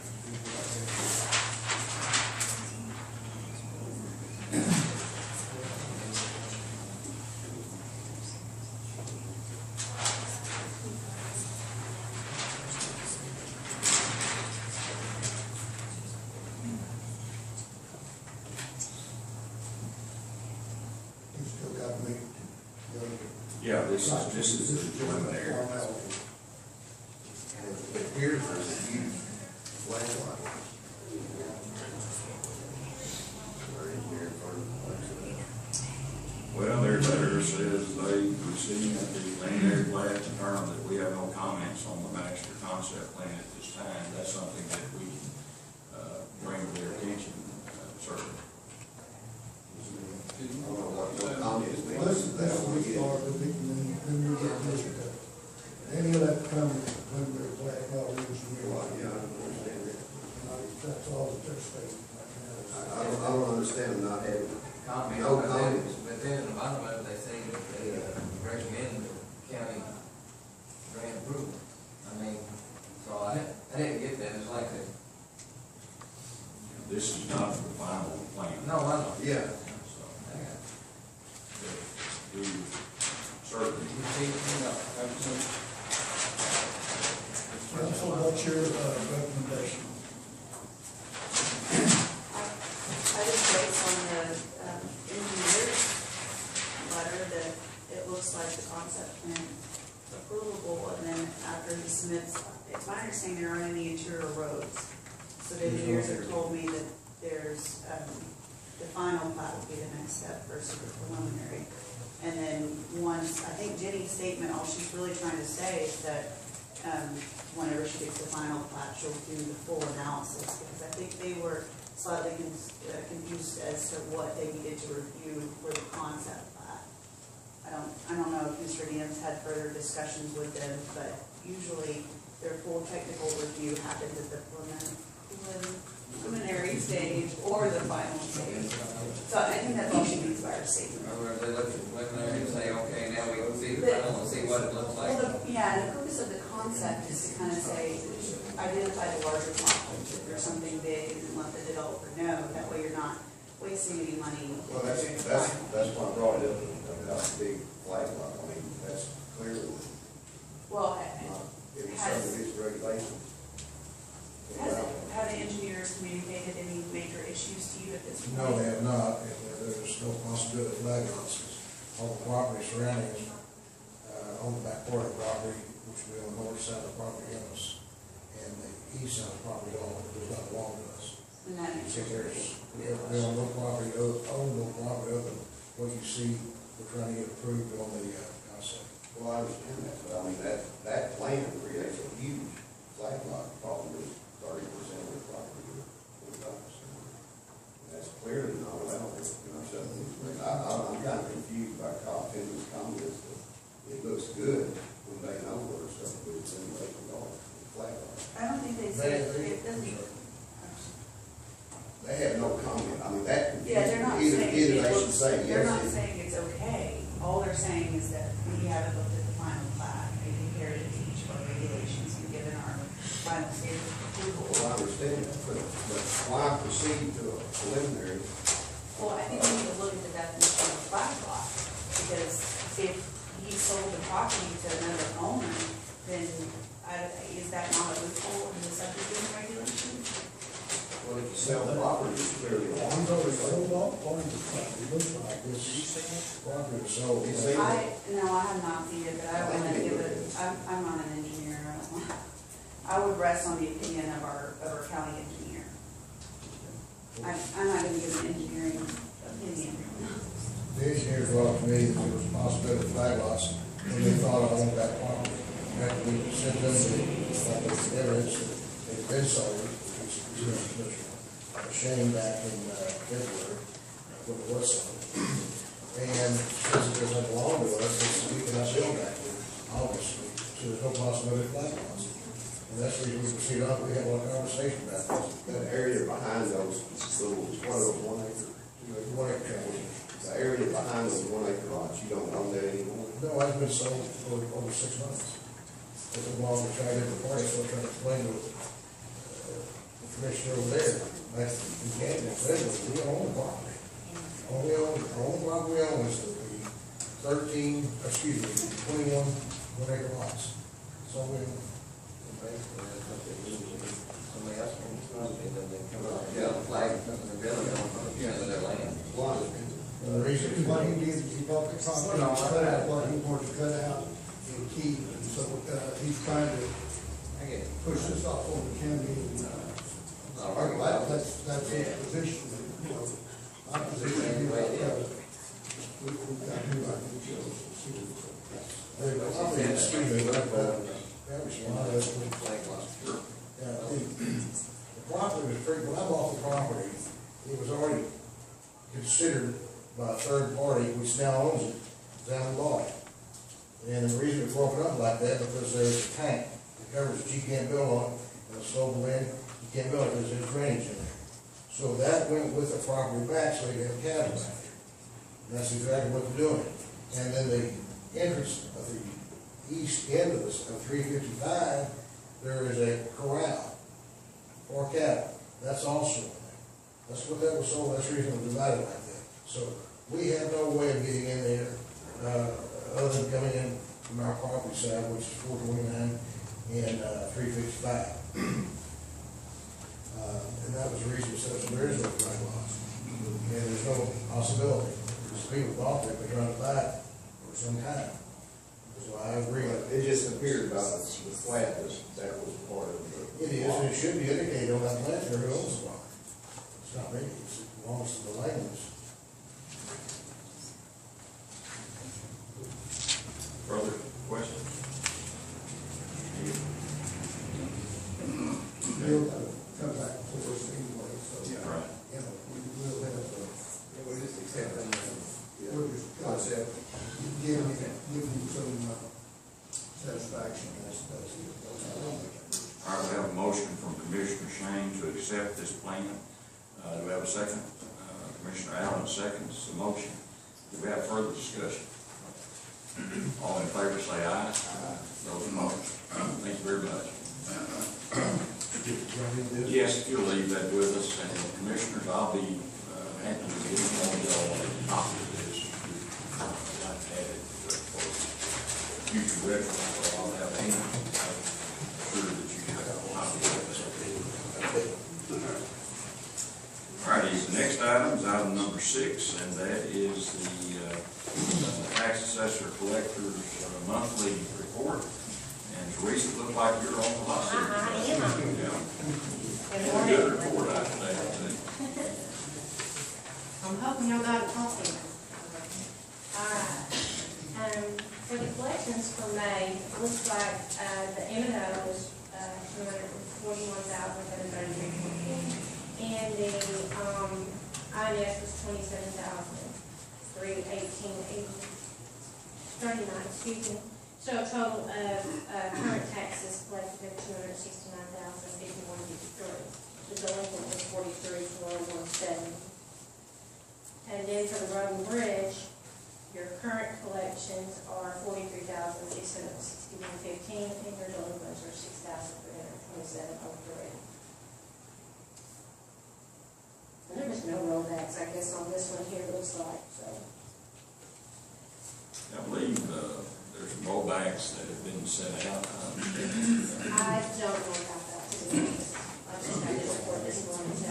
You still got to meet the other. Yeah, this is the preliminary. And it appears there's a huge flag lot. Right here in front of the place. Well, their letter says they received the preliminary plat and determined that we have no comments on the master concept plan at this time. That's something that we can bring to their attention, certainly. I don't know what comments they. Well, that's what we start with, and then we get this, any of that comes, when they're black, all these, and you're like, Yeah, I don't understand that. that's all that they're stating right now. I don't understand them not having. Comment, No but then, comments. but then in the bottom of it, they say that they recommend the county grant approval. I mean, so I didn't get that, it's like a, This is not the final plan. no, I know. Yeah. So, I got it. we certainly, You see, you know, So what's your recommendation? I just based on the engineer's letter that it looks like the concept plan is approvable, and then after he submits, it's my understanding there aren't any interior roads. So the engineers have told me that there's, the final plat will be the next step versus the preliminary. And then once, I think Jenny's statement, all she's really trying to say is that, whenever she gets the final plat, she'll do the full analysis, because I think they were slightly confused as to what they needed to review for the concept plat. I don't know if Mr. Deans had further discussions with them, but usually their full technical review happens at the preliminary stage or the final stage. So I think that's all she means by her statement. or they look at the preliminary and say, okay, now we can see the final and see what it looks like. Well, yeah, the purpose of the concept is to kind of say, identify the larger problem. If there's something big, and let the developer know, that way you're not wasting any money. Well, that's why I brought it up about the big flag lot. I mean, that's clearly Well, not in some of his regulations. have the engineers communicated any major issues to you at this point? No, they have not, and there's no possibility of flag lots. All the property surrounding us, on the back part of the property, which will be on the north side of the property on us, and the east side of the property does not belong to us. And that makes So sense. we own no property, other than what you see, we're trying to get approved on the concept. Well, I understand that, but I mean, that plan creates a huge flag lot. Problem is 30% of the property or 45%. That's clearly not allowed, I'm kind of confused by Kaufman's comments that it looks good when they know where stuff is, then they can go flag lot. I don't think they say, it doesn't. They have no comment, I mean, that. Yeah, they're not either saying, they should say they're yes. not saying it's okay. All they're saying is that we haven't looked at the final plat, and compared it to each of our regulations and given our final stage of approval. Well, I understand that, but why proceed to a preliminary? Well, I think we need to look at the definition of flag lot, because if he sold the property to another owner, then is that not a loophole in the subdivision regulations? Well, if you sell the property, it's clearly I'm on. going to sold off part of the property, looks like this property is sold. You see? No, I have not seen it, but I don't want to give it, I'm not an engineer, I would rest on the opinion of our county engineer. I'm not gonna give an engineering opinion. The engineers brought to me that there was a possibility of flag lots, and they thought of owned that property. After we sent them the evidence that it had been sold, which is Shane back in February, when it was sold. And since it doesn't belong to us, we cannot build back there, obviously, so there's no possibility of flag lots. And that's the reason we proceed on, we had one conversation about this. That area behind those little, one of those 1 acre. 1 acre. That The area behind those 1 acre lots, you don't own that anymore? No, it's been sold for over 6 months. It's a long to try to get the party, so I'm trying to explain to the commissioner over there. That's, we can't, we own the property. Only property we own is the 21 1 acre lots. So we, Somebody else can, they come up, flag, something, they're building on their land. and the reason why he did, he bought the property, cut out what he wanted to cut out and keep, and so, he's trying to I get it. push this off on the county, and, that's his position, you know, my position, we've got new ideas. The property was pretty, when I bought the property, it was already considered by a third party, which now owns it, down the bottom. And the reason it's broken up like that, because there's a tank that covers it, you can't build on it, and a slope of wind, you can't build it because there's drainage in there. So that went with the property back, so you have cattle back there. And that's exactly what they're doing. And then the entrance of the east end of this, of 355, there is a corral for cattle. That's also in there. That's what that was sold, that's the reason it was divided like that. So we have no way of getting in there, other than coming in from our property side, which is 429 and 355. And that was the reason, so there is no flag lots. And there's no possibility. There's people bought it, they're trying to buy it for some time. So I agree. It just appeared about the flat that was part of the. It is, and it should be indicated on that plan, who owns the property. It's not me, it belongs to the lands. Further questions? He'll come back to us anyway, so, Right. you know, we will have, We just accept them. we'll just concept, give him some satisfaction, that's it. All right, we have a motion from Commissioner Shane to accept this plan. Do we have a second? Commissioner Allen seconds the motion. Do we have further discussion? All in favor say aye. Those opposed? Thank you very much. Yes, if you'll leave that with us, and commissioners, I'll be happy to give you all a copy of this. I'd like to have it for future reference, so I'll have a sure that you have a copy of this. All righty, the next item is item number 6, and that is the tax assessor collector's monthly report. And Teresa, it looks like you're on the hot seat. Yeah. Good report out today, I think. I'm hoping y'all got a copy. All right. For the collections for May, it looks like, the M&O was, $241,733. And the, INS was $27,318.39, excuse me. So a total of, current taxes collected of $269,051.53. The delinquent was $43,417. And then for the road and bridge, your current collections are $43,661.15, and your delinquents are $6,327.03. And there was no rollbacks, I guess, on this one here, it looks like, so. I believe there's some rollbacks that have been set out. I don't know about that, to be honest. I just had to report this morning, so.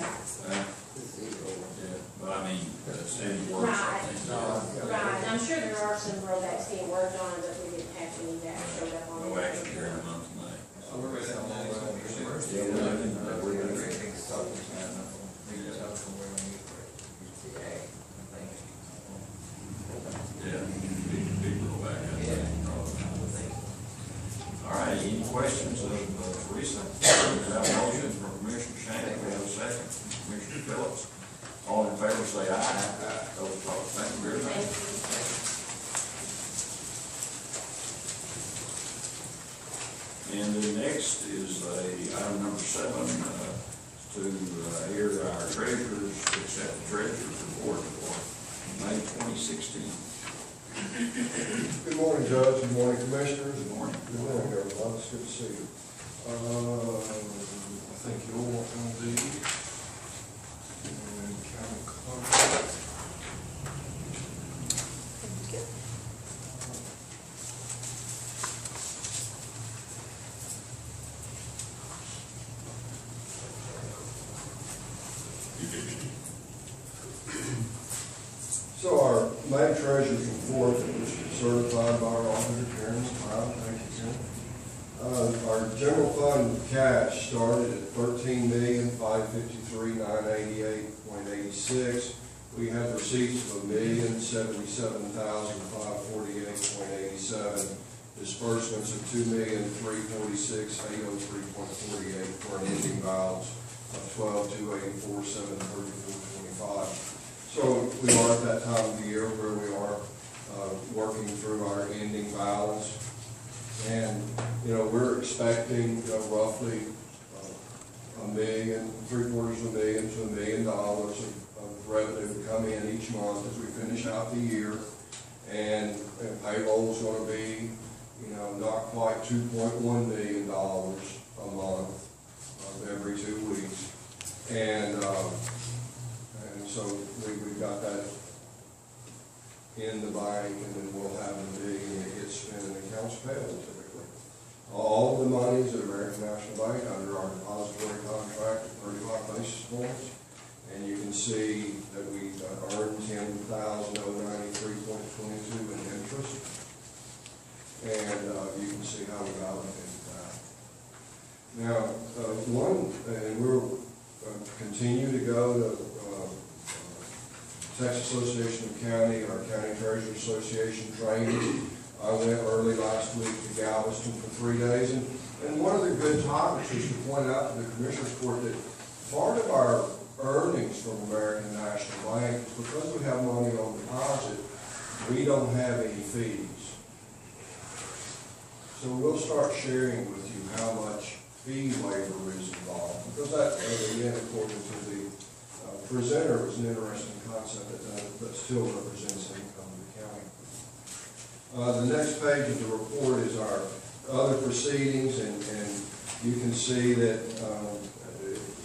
Yeah, but I mean, steady work. Right, I'm sure there are some rollbacks being worked on, but we didn't have any that showed up on. No action during the month of May. So we're ready on that, it's gonna be sure. Yeah, we're looking. We're gonna bring things up, from where we need for it. Yeah, big rollback. All right, any questions of Teresa? We have a motion from Commissioner Shane, we have a second, Commissioner Phillips. All in favor say aye. Those opposed, thank you very much. And the next is item number 7, to hear our treasurers, accept the treasurer's report for May 26, 16. Good morning, Judge. Good morning, Commissioners. Good morning. Good morning, everyone. It's good to see you. I think you'll want one of these. And County Clerk. So our May treasurer's report was certified by our auditor, Karen McLeod. Thank you, Karen. Our general fund cash started at $13,553,988.86. We had receipts of $1,077,548.87. Disbursements of $2,346,803.48 for an ending balance of $12,284,734.25. So we are at that time of the year where we are working through our ending balance. And, you know, we're expecting roughly $1 million, $750,000 to $1 million of revenue to come in each month as we finish out the year. And payroll is going to be, you know, not quite $2.1 million a month every 2 weeks. And so we've got that in the bank, and then we'll have $1 million that gets spent in accounts payable typically. All of the money is at American National Bank under our depository contract at 35 basis points. And you can see that we earned $10,093.22 in interest. And you can see how we allocated that. Now, and we'll continue to go to Texas Association of County, our County Treasurer Association training. I went early last week to Galveston for 3 days, and one of the good topics is to point out to the Commissioners Court that part of our earnings from American National Bank is because we have money on deposit, we don't have any fees. So we'll start sharing with you how much fee waiver is involved, because that, again, according to the presenter, was an interesting concept that still represents income to the county. The next page of the report is our other proceedings, and you can see that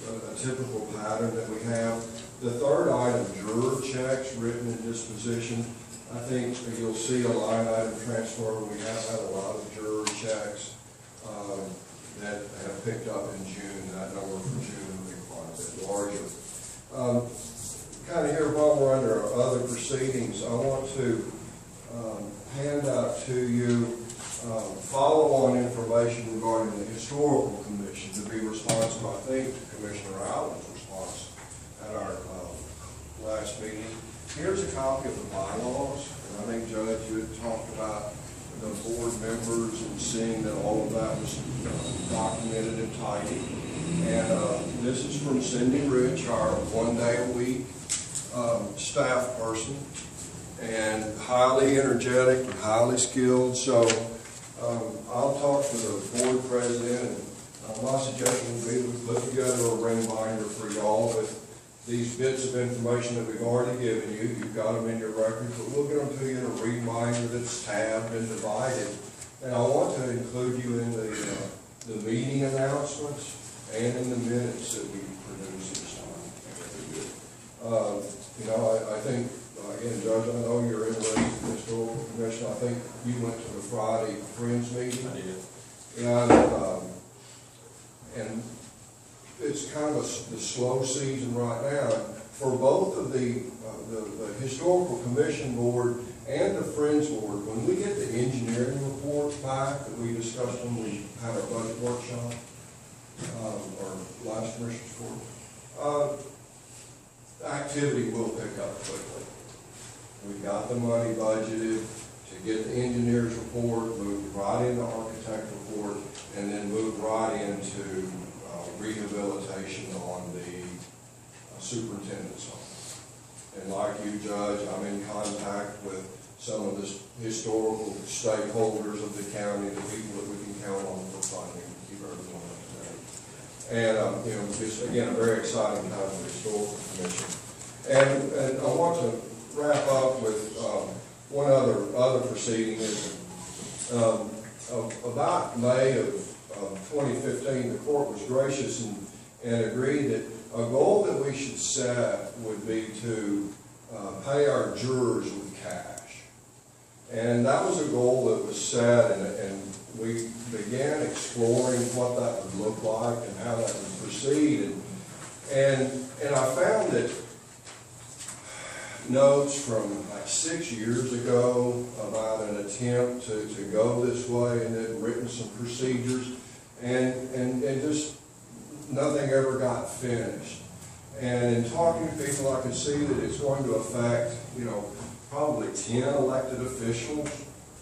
a typical pattern that we have. The third item, juror checks written in disposition. I think you'll see a line item transfer. We have had a lot of juror checks that have picked up in June. That number for June will be quite a bit larger. Kind of here while we're under our other proceedings, I want to hand out to you follow-on information regarding the Historical Commission to be responsive, I think, to Commissioner Allen's response at our last meeting. Here's a copy of the bylaws, and I think, Judge, you had talked about the board members and seeing that all of that was documented and tidy. And this is from Cindy Rich, our 1 day a week staff person, and highly energetic and highly skilled. So I'll talk to the board president, and my suggestion would be that we put together a reminder for y'all with these bits of information that we've already given you. You've got them in your record, but we'll get them to you in a reminder that's tabbed and divided. And I want to include you in the meeting announcements and in the minutes that we produce each time. You know, I think, again, Judge, I know you're interested in the Historical Commission. I think you went to the Friday Friends meeting. I did. And it's kind of the slow season right now. For both of the Historical Commission Board and the Friends Board, when we get the engineering reports back that we discussed when we had our budget workshop, or last Commissioners Court, activity will pick up quickly. We've got the money budgeted to get the engineer's report, move right into architect report, and then move right into rehabilitation on the superintendent's office. And like you, Judge, I'm in contact with some of the historical stakeholders of the county, the people that we can count on for funding to keep everyone up to date. And, you know, just again, a very exciting time for the Historical Commission. And I want to wrap up with one other proceeding. Is about May of 2015, the court was gracious and agreed that a goal that we should set would be to pay our jurors with cash. And that was a goal that was set, and we began exploring what that would look like and how that would proceed. And I found that notes from like 6 years ago about an attempt to go this way, and they'd written some procedures, and just nothing ever got finished. And in talking to people, I could see that it's going to affect, probably 10 elected officials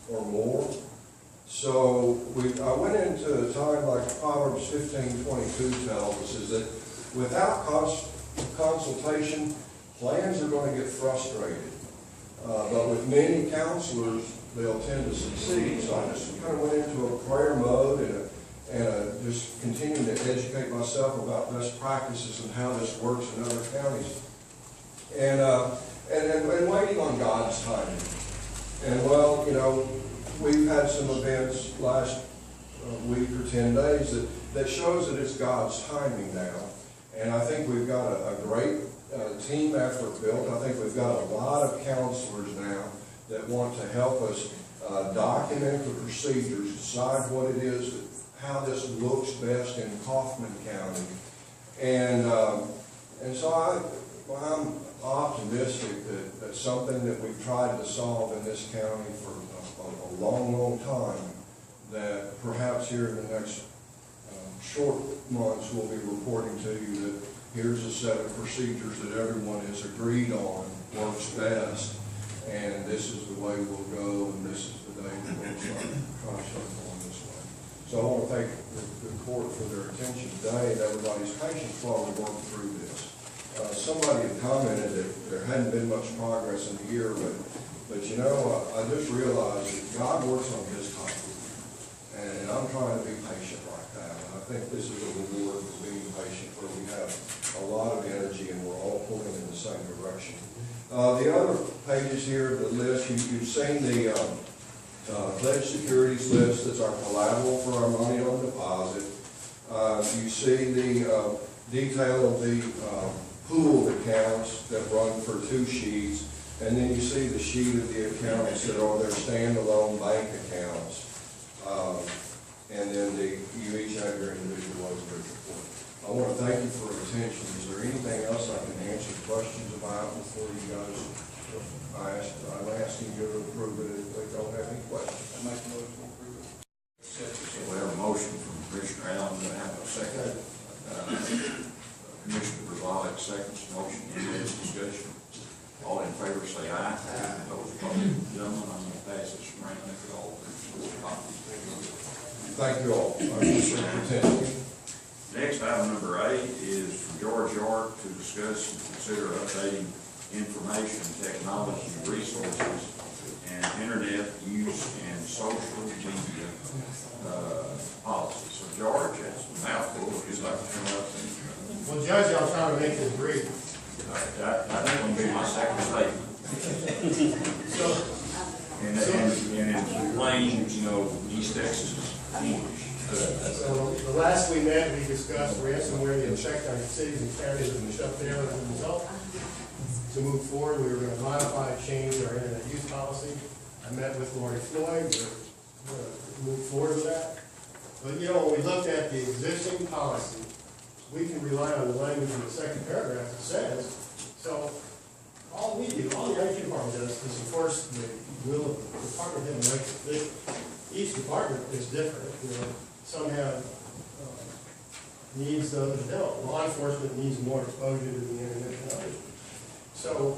or more. So I went into a time like Proverbs 15:22 tells us, is that without consultation, plans are going to get frustrated. But with many counselors, they'll tend to succeed. So I just kind of went into a prayer mode and just continuing to educate myself about best practices and how this works in other counties. And waiting on God's timing. And well, we've had some events last week or 10 days that shows that it's God's timing now. And I think we've got a great team effort built. I think we've got a lot of counselors now that want to help us document the procedures, decide what it is, how this looks best in Kaufman County. And so I'm optimistic that something that we've tried to solve in this county for a long, long time, that perhaps here in the next short months we'll be reporting to you that here's a set of procedures that everyone has agreed on, works best, and this is the way we'll go, and this is the day that we'll try to start going this way. So I want to thank the court for their attention today and everybody's patience while we work through this. Somebody had commented that there hadn't been much progress in the year, but I just realized that God works on His time, and I'm trying to be patient like that. And I think this is a reward for being patient, where we have a lot of energy and we're all pulling in the same direction. The other pages here, the list, you've seen the pledged securities list. That's our collateral for our money on deposit. You see the detail of the pooled accounts that run for 2 sheets, and then you see the sheet of the accounts that are their standalone bank accounts, and then you each have your individual leverage report. I want to thank you for your attention. Is there anything else I can answer questions about before you guys? I'm asking you to approve it if they don't have any questions. I make a motion to approve it. So we have a motion from Commissioner Allen, to have a second. Commissioner Brazalik seconds the motion. Any discussion? All in favor say aye. Aye. Those opposed, gentlemen, I'm going to pass this around if it all. Thank you all. I appreciate your attention. Next, item number 8 is from George York to discuss and consider updating information technology resources and internet use and social media policy. So George, that's a mouthful. Would you like to come up and? Well, Judge, I'll try to make this brief. That's going to be my second statement. And in plain, East Texas English. So the last we met, we discussed ransomware that affect our cities and counties that have been shut down as a result. To move forward, we were going to modify, change our internet use policy. I met with Lori Floyd. We're going to move forward with that. But when we looked at the existing policy, we can rely on the language in the second paragraph that says, so all we do, all the IT department does is enforce the will of the department head and elected official. Each department is different. Some have needs that others don't. Law enforcement needs more exposure to the internet than others. So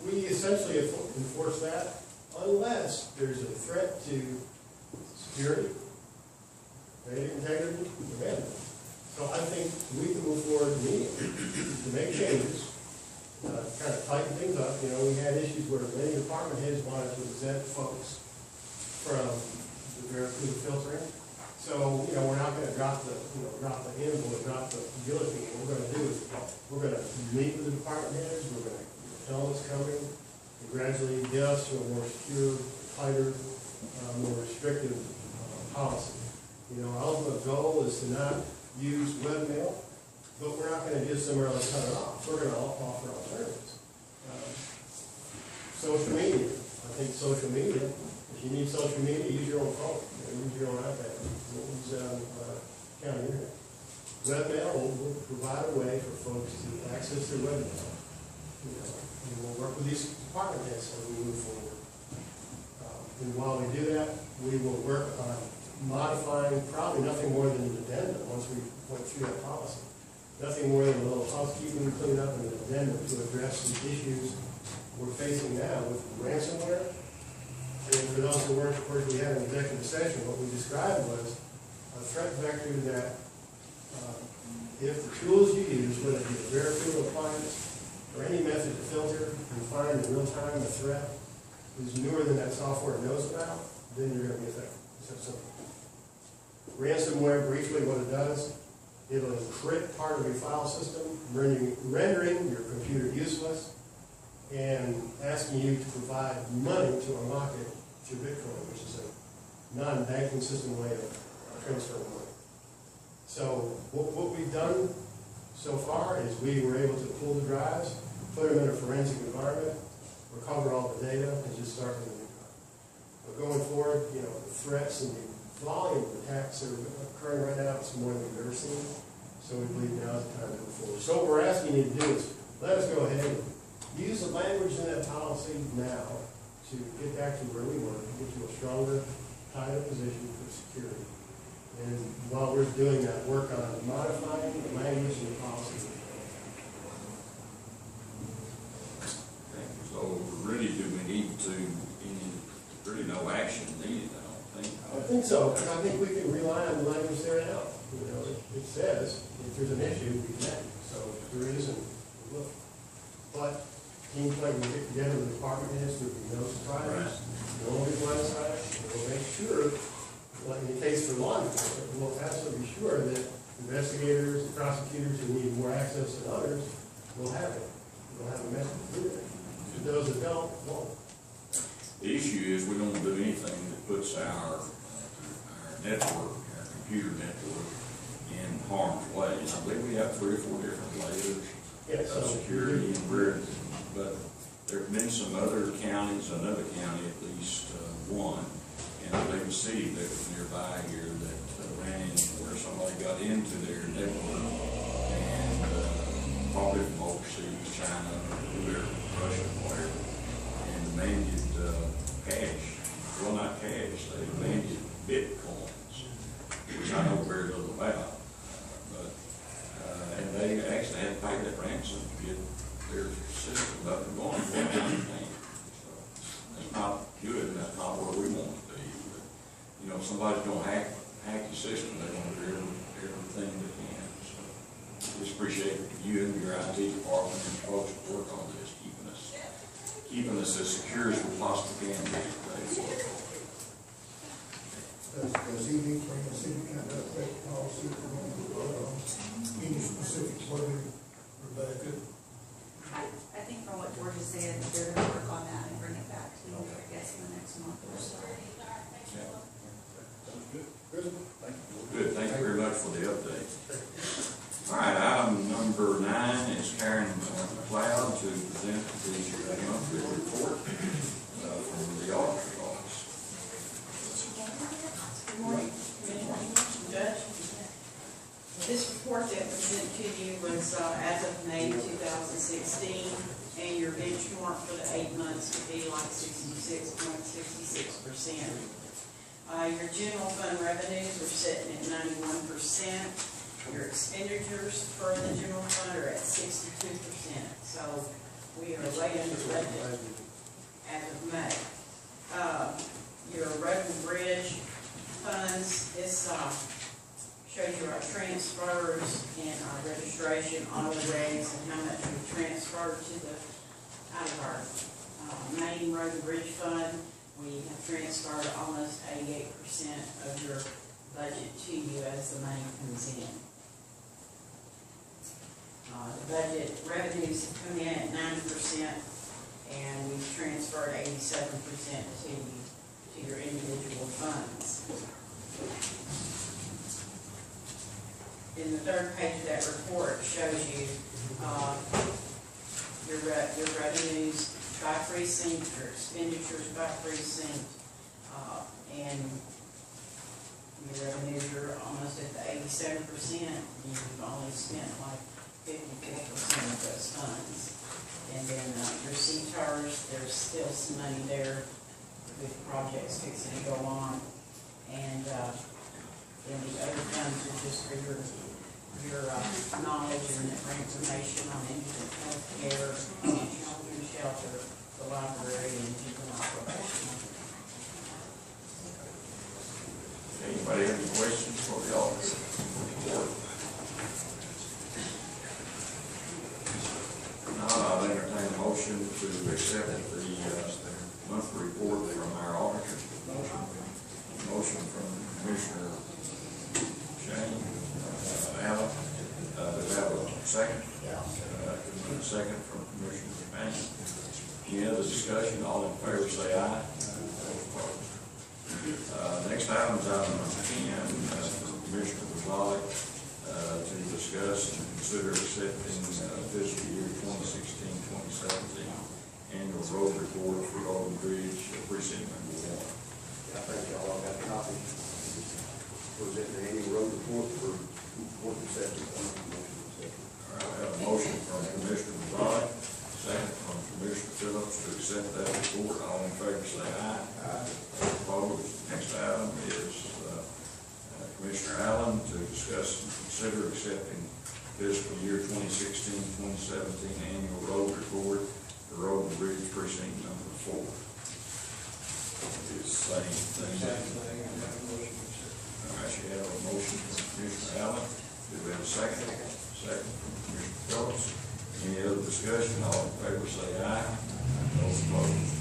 we essentially enforce that unless there's a threat to security, data integrity, or abandonment. So I think we can move forward immediately to make changes, kind of tighten things up. We had issues where many department heads wanted to exempt folks from the filtering. So, we're not going to drop the handle or drop the guillotine. What we're going to do is we're going to meet with the department heads. We're going to tell them it's coming. gradually get us to a more secure, tighter, more restrictive policy. You know, our ultimate goal is to not use webmail, but we're not going to just summarily cut it off. We're going to offer alternatives. Social media. I think social media, if you need social media, use your own phone, use your own iPad, use county internet. Webmail will provide a way for folks to access their webmail. You know, and we'll work with these department heads as we move forward. And while we do that, we will work on modifying probably nothing more than an addendum once we went through that policy. Nothing more than a little housekeeping cleanup and an addendum to address some issues we're facing now with ransomware. And for those who weren't, of course, we had an executive session. What we described was a threat vector that if the tools you use, whether it be a Verifield appliance or any method to filter and find in real time a threat is newer than that software knows about, then you're going to be affected. It's that simple. Ransomware, briefly what it does, it'll encrypt part of your file system, rendering your computer useless, and asking you to provide money to unlock it through Bitcoin, which is a non-banking system way of transferring money. So what we've done so far is we were able to pull the drives, put them in a forensic environment, recover all the data, and just start with a new drive. But going forward, you know, the threats and the volume of attacks that are occurring right now, it's more than we've ever seen. So we believe now is the time to move forward. So what we're asking you to do is let us go ahead and use the language in that policy now to get back to where we were, to get to a stronger, tighter position for security. And while we're doing that, work on modifying the language in the policy. So really, do we need to, really no action needed, I don't think. I think so, because I think we can rely on the language there now. You know, it says, if there's an issue, we can act. So if there isn't, we will. But teams like we get together with the department heads, there will be no surprises, no one will be blindsided. We'll make sure, like in the case for law enforcement, we'll absolutely be sure that investigators and prosecutors who need more access than others will have it. We'll have a message through it. Those that don't, won't. The issue is we don't do anything that puts our network, our computer network, in harm's way. And I believe we have 3 or 4 different layers of security, and but there have been some other counties, another county at least one, and I believe a city that was nearby here that ran into where somebody got into their network and probably from overseas, China, whoever, Russia, whatever, and demanded cash. Well, not cash, they demanded Bitcoins, which I know very little about. And they actually had to pay that ransom to get their system up and going for $100,000. So that's not good, and that's not where we want to be. But, you know, if somebody's going to hack your system, they want to do everything they can. So just appreciate you and your IT department and folks that work on this, keeping us as secure as we possibly can be. Does he need to bring a city kind of update policy for any specific wording, Rebecca? I think from what George is saying, they're gonna work on that and bring it back to you, I guess, in the next month or so. Good, thank you very much for the update. All right, item number 9 is Karen McLeod to present the monthly report from the auditor's office. Good morning, Judge. This report that was sent to you was as of May 2016, and your benchmark for the 8 months would be like 66.66%. Your general fund revenues are sitting at 91%. Your expenditures for the general fund are at 62%. So we are way under budget as of May. Your road and bridge funds, this shows you our transfers and our registration, auto regs, and how much we transferred to the, out of our main road and bridge fund. We have transferred almost 88% of your budget to you as the money comes in. The budget revenues have come in at 90%, and we've transferred 87% to your individual funds. In the third page of that report shows you, your revenues by precinct, your expenditures by precinct, and your revenues are almost at the 87%, you've only spent like 54% of those funds. And then your CTARs, there's still some money there with projects fixing to go on. And then the other funds are just for your knowledge and for information on indigent health care, children's shelter, the library, and juvenile probation. Anybody have any questions for the auditor? Now, I'll entertain a motion to accept the monthly report from our auditor. Motion from Commissioner Shane, Allen. Do we have a second? A second from Commissioner Payne. Any other discussion? All in favor say aye. Next item is item number 10, Commissioner Gonzalez, to discuss and consider accepting fiscal year 2016-2017 annual road report for Road and Bridge Precinct Number 1. I think y'all got a copy. Present the annual road report for 2017. All right, I have a motion from Commissioner Gonzalez, second from Commissioner Phillips to accept that report. All in favor say aye. Aye. Opposed? Next item is Commissioner Allen to discuss and consider accepting fiscal year 2016-2017 annual road report for Road and Bridge Precinct Number 4. It's the same thing. All right, you have a motion from Commissioner Allen. Do we have a second? Second from Commissioner Phillips. Any other discussion? All in favor say aye. Those opposed?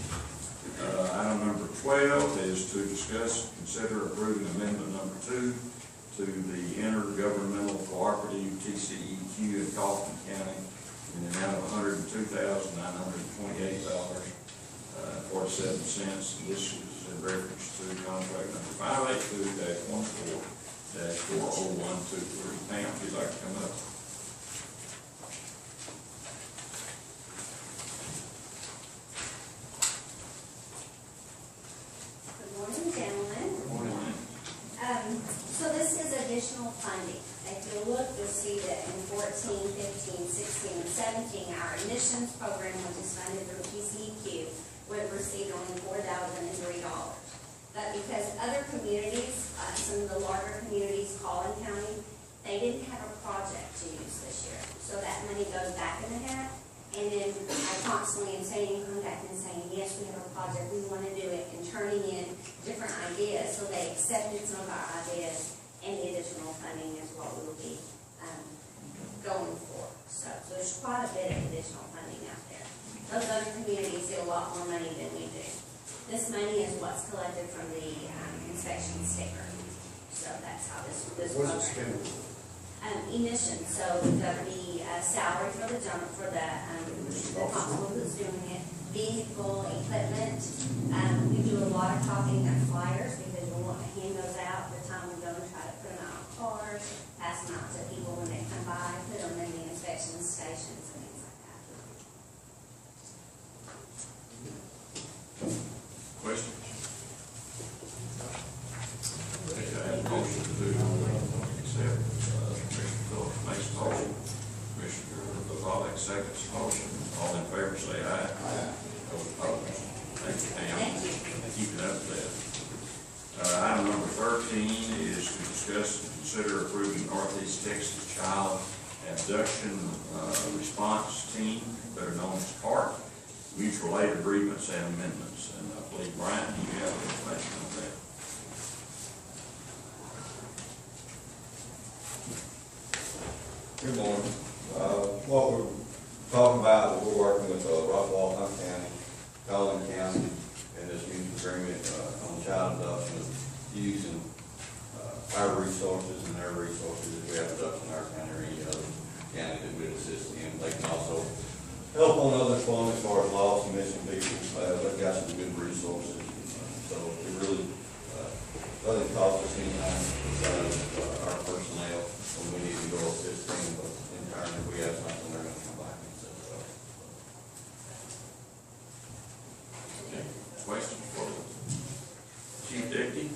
Item number 12 is to discuss, consider approving amendment number 2 to the intergovernmental cooperative TCEQ in Kaufman County in the amount of $102,928.47. This is in reference to contract number 582-14-40123. Pam, if you'd like to come up. So this is additional funding. If you look, you'll see that in 14, 15, 16, and 17, our admissions program, which is funded through TCEQ, would receive only $4,003. But because other communities, some of the larger communities, Collin County, they didn't have a project to use this year. So that money goes back in the hat. And then I constantly am saying, contact and saying, yes, we have a project, we want to do it, and turning in different ideas. So they accepted some of our ideas, and the additional funding is what we will be going for. So there's quite a bit of additional funding out there. Those other communities get a lot more money than we do. This money is what's collected from the inspection sticker. So that's how this What's program. it spending? Emissions, so we've got the salary for the constable who's doing it, vehicle, equipment. We do a lot of talking at flyers because we want to hand those out the time we go and try to put them out on cars, pass them out to people when they come by, put them in the inspection stations and things like that. Questions? Okay, I have a motion to accept. Commissioner Phillips makes a motion. Commissioner Gonzalez seconds the motion. All in favor say aye. Aye. Those opposed? Thank you, Pam. Thank you. Keep it up there. Item number 13 is to discuss and consider approving Northeast Texas Child Abduction Response Team, better known as CART, mutual aid agreements and amendments. And I believe, Brian, you have information on that. Good morning. What we're talking about, we're working with Rockwall, Hunt County, Collin County, and this mutual agreement on child abduction, using our resources and their resources. If we have abduction in our county or any other county that would assist in, they can also help on other funds as far as loss and missing people. But they've got some good resources. So it really, doesn't cost us any time besides our personnel, when we need to go assist them, but in turn, if we have something, they're gonna come back and say, so. Okay. Questions for Chief Deputy?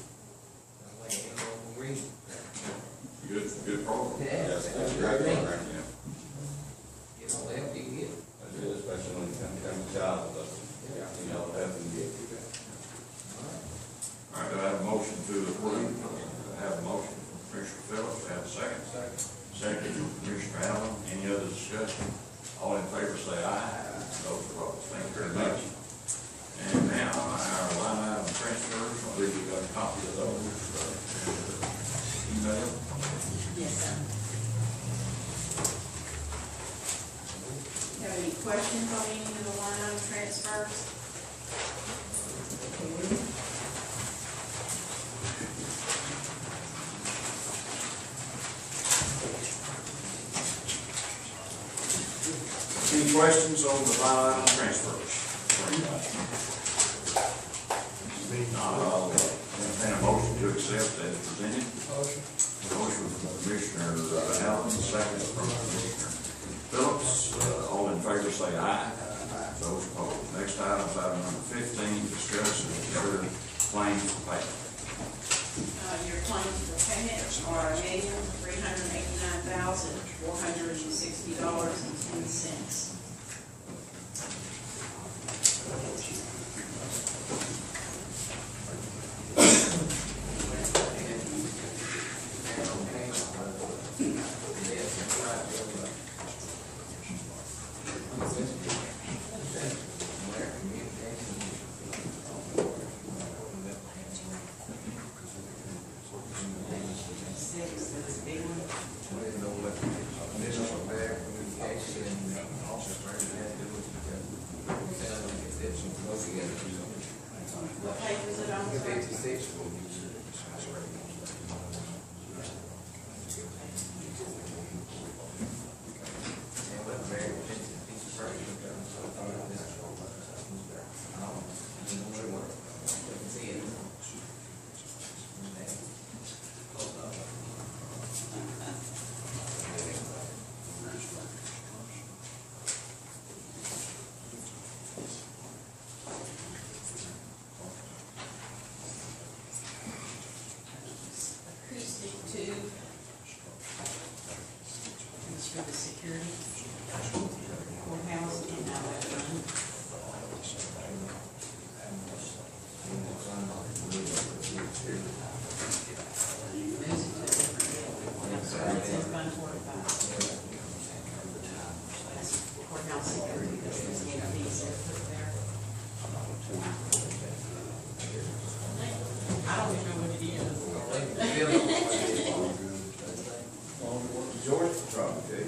Good program. Yes, that's a great program. Yeah. Get all the help you can get. That's it, especially when it comes to child, you know, helping get. All right, do I have a motion to approve? I have a motion from Commissioner Phillips, do I have a second? Second from Commissioner Allen, any other discussion? All in favor say aye. Those opposed, thank you very much. And now, our line item transfers, I believe we got a copy of those, email. Yes, sir. Have any questions on any of the line item transfers? Any questions on the line item transfers? Not, I'll entertain a motion to accept as presented. Motion. Motion from Commissioner Allen, second from Commissioner Phillips. All in favor say aye. Those opposed. Next item is item number 15, discuss and consider claims for payment. Your claims for payment are $1,389,460.10. What page is it on? 56. Acoustic tube. It's for the security. Courthouse and how that runs. Courthouse security, this is the piece that put there. I don't even know what it is. George, probably,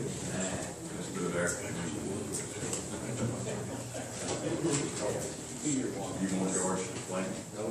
Let's do it after. You want George to explain? No.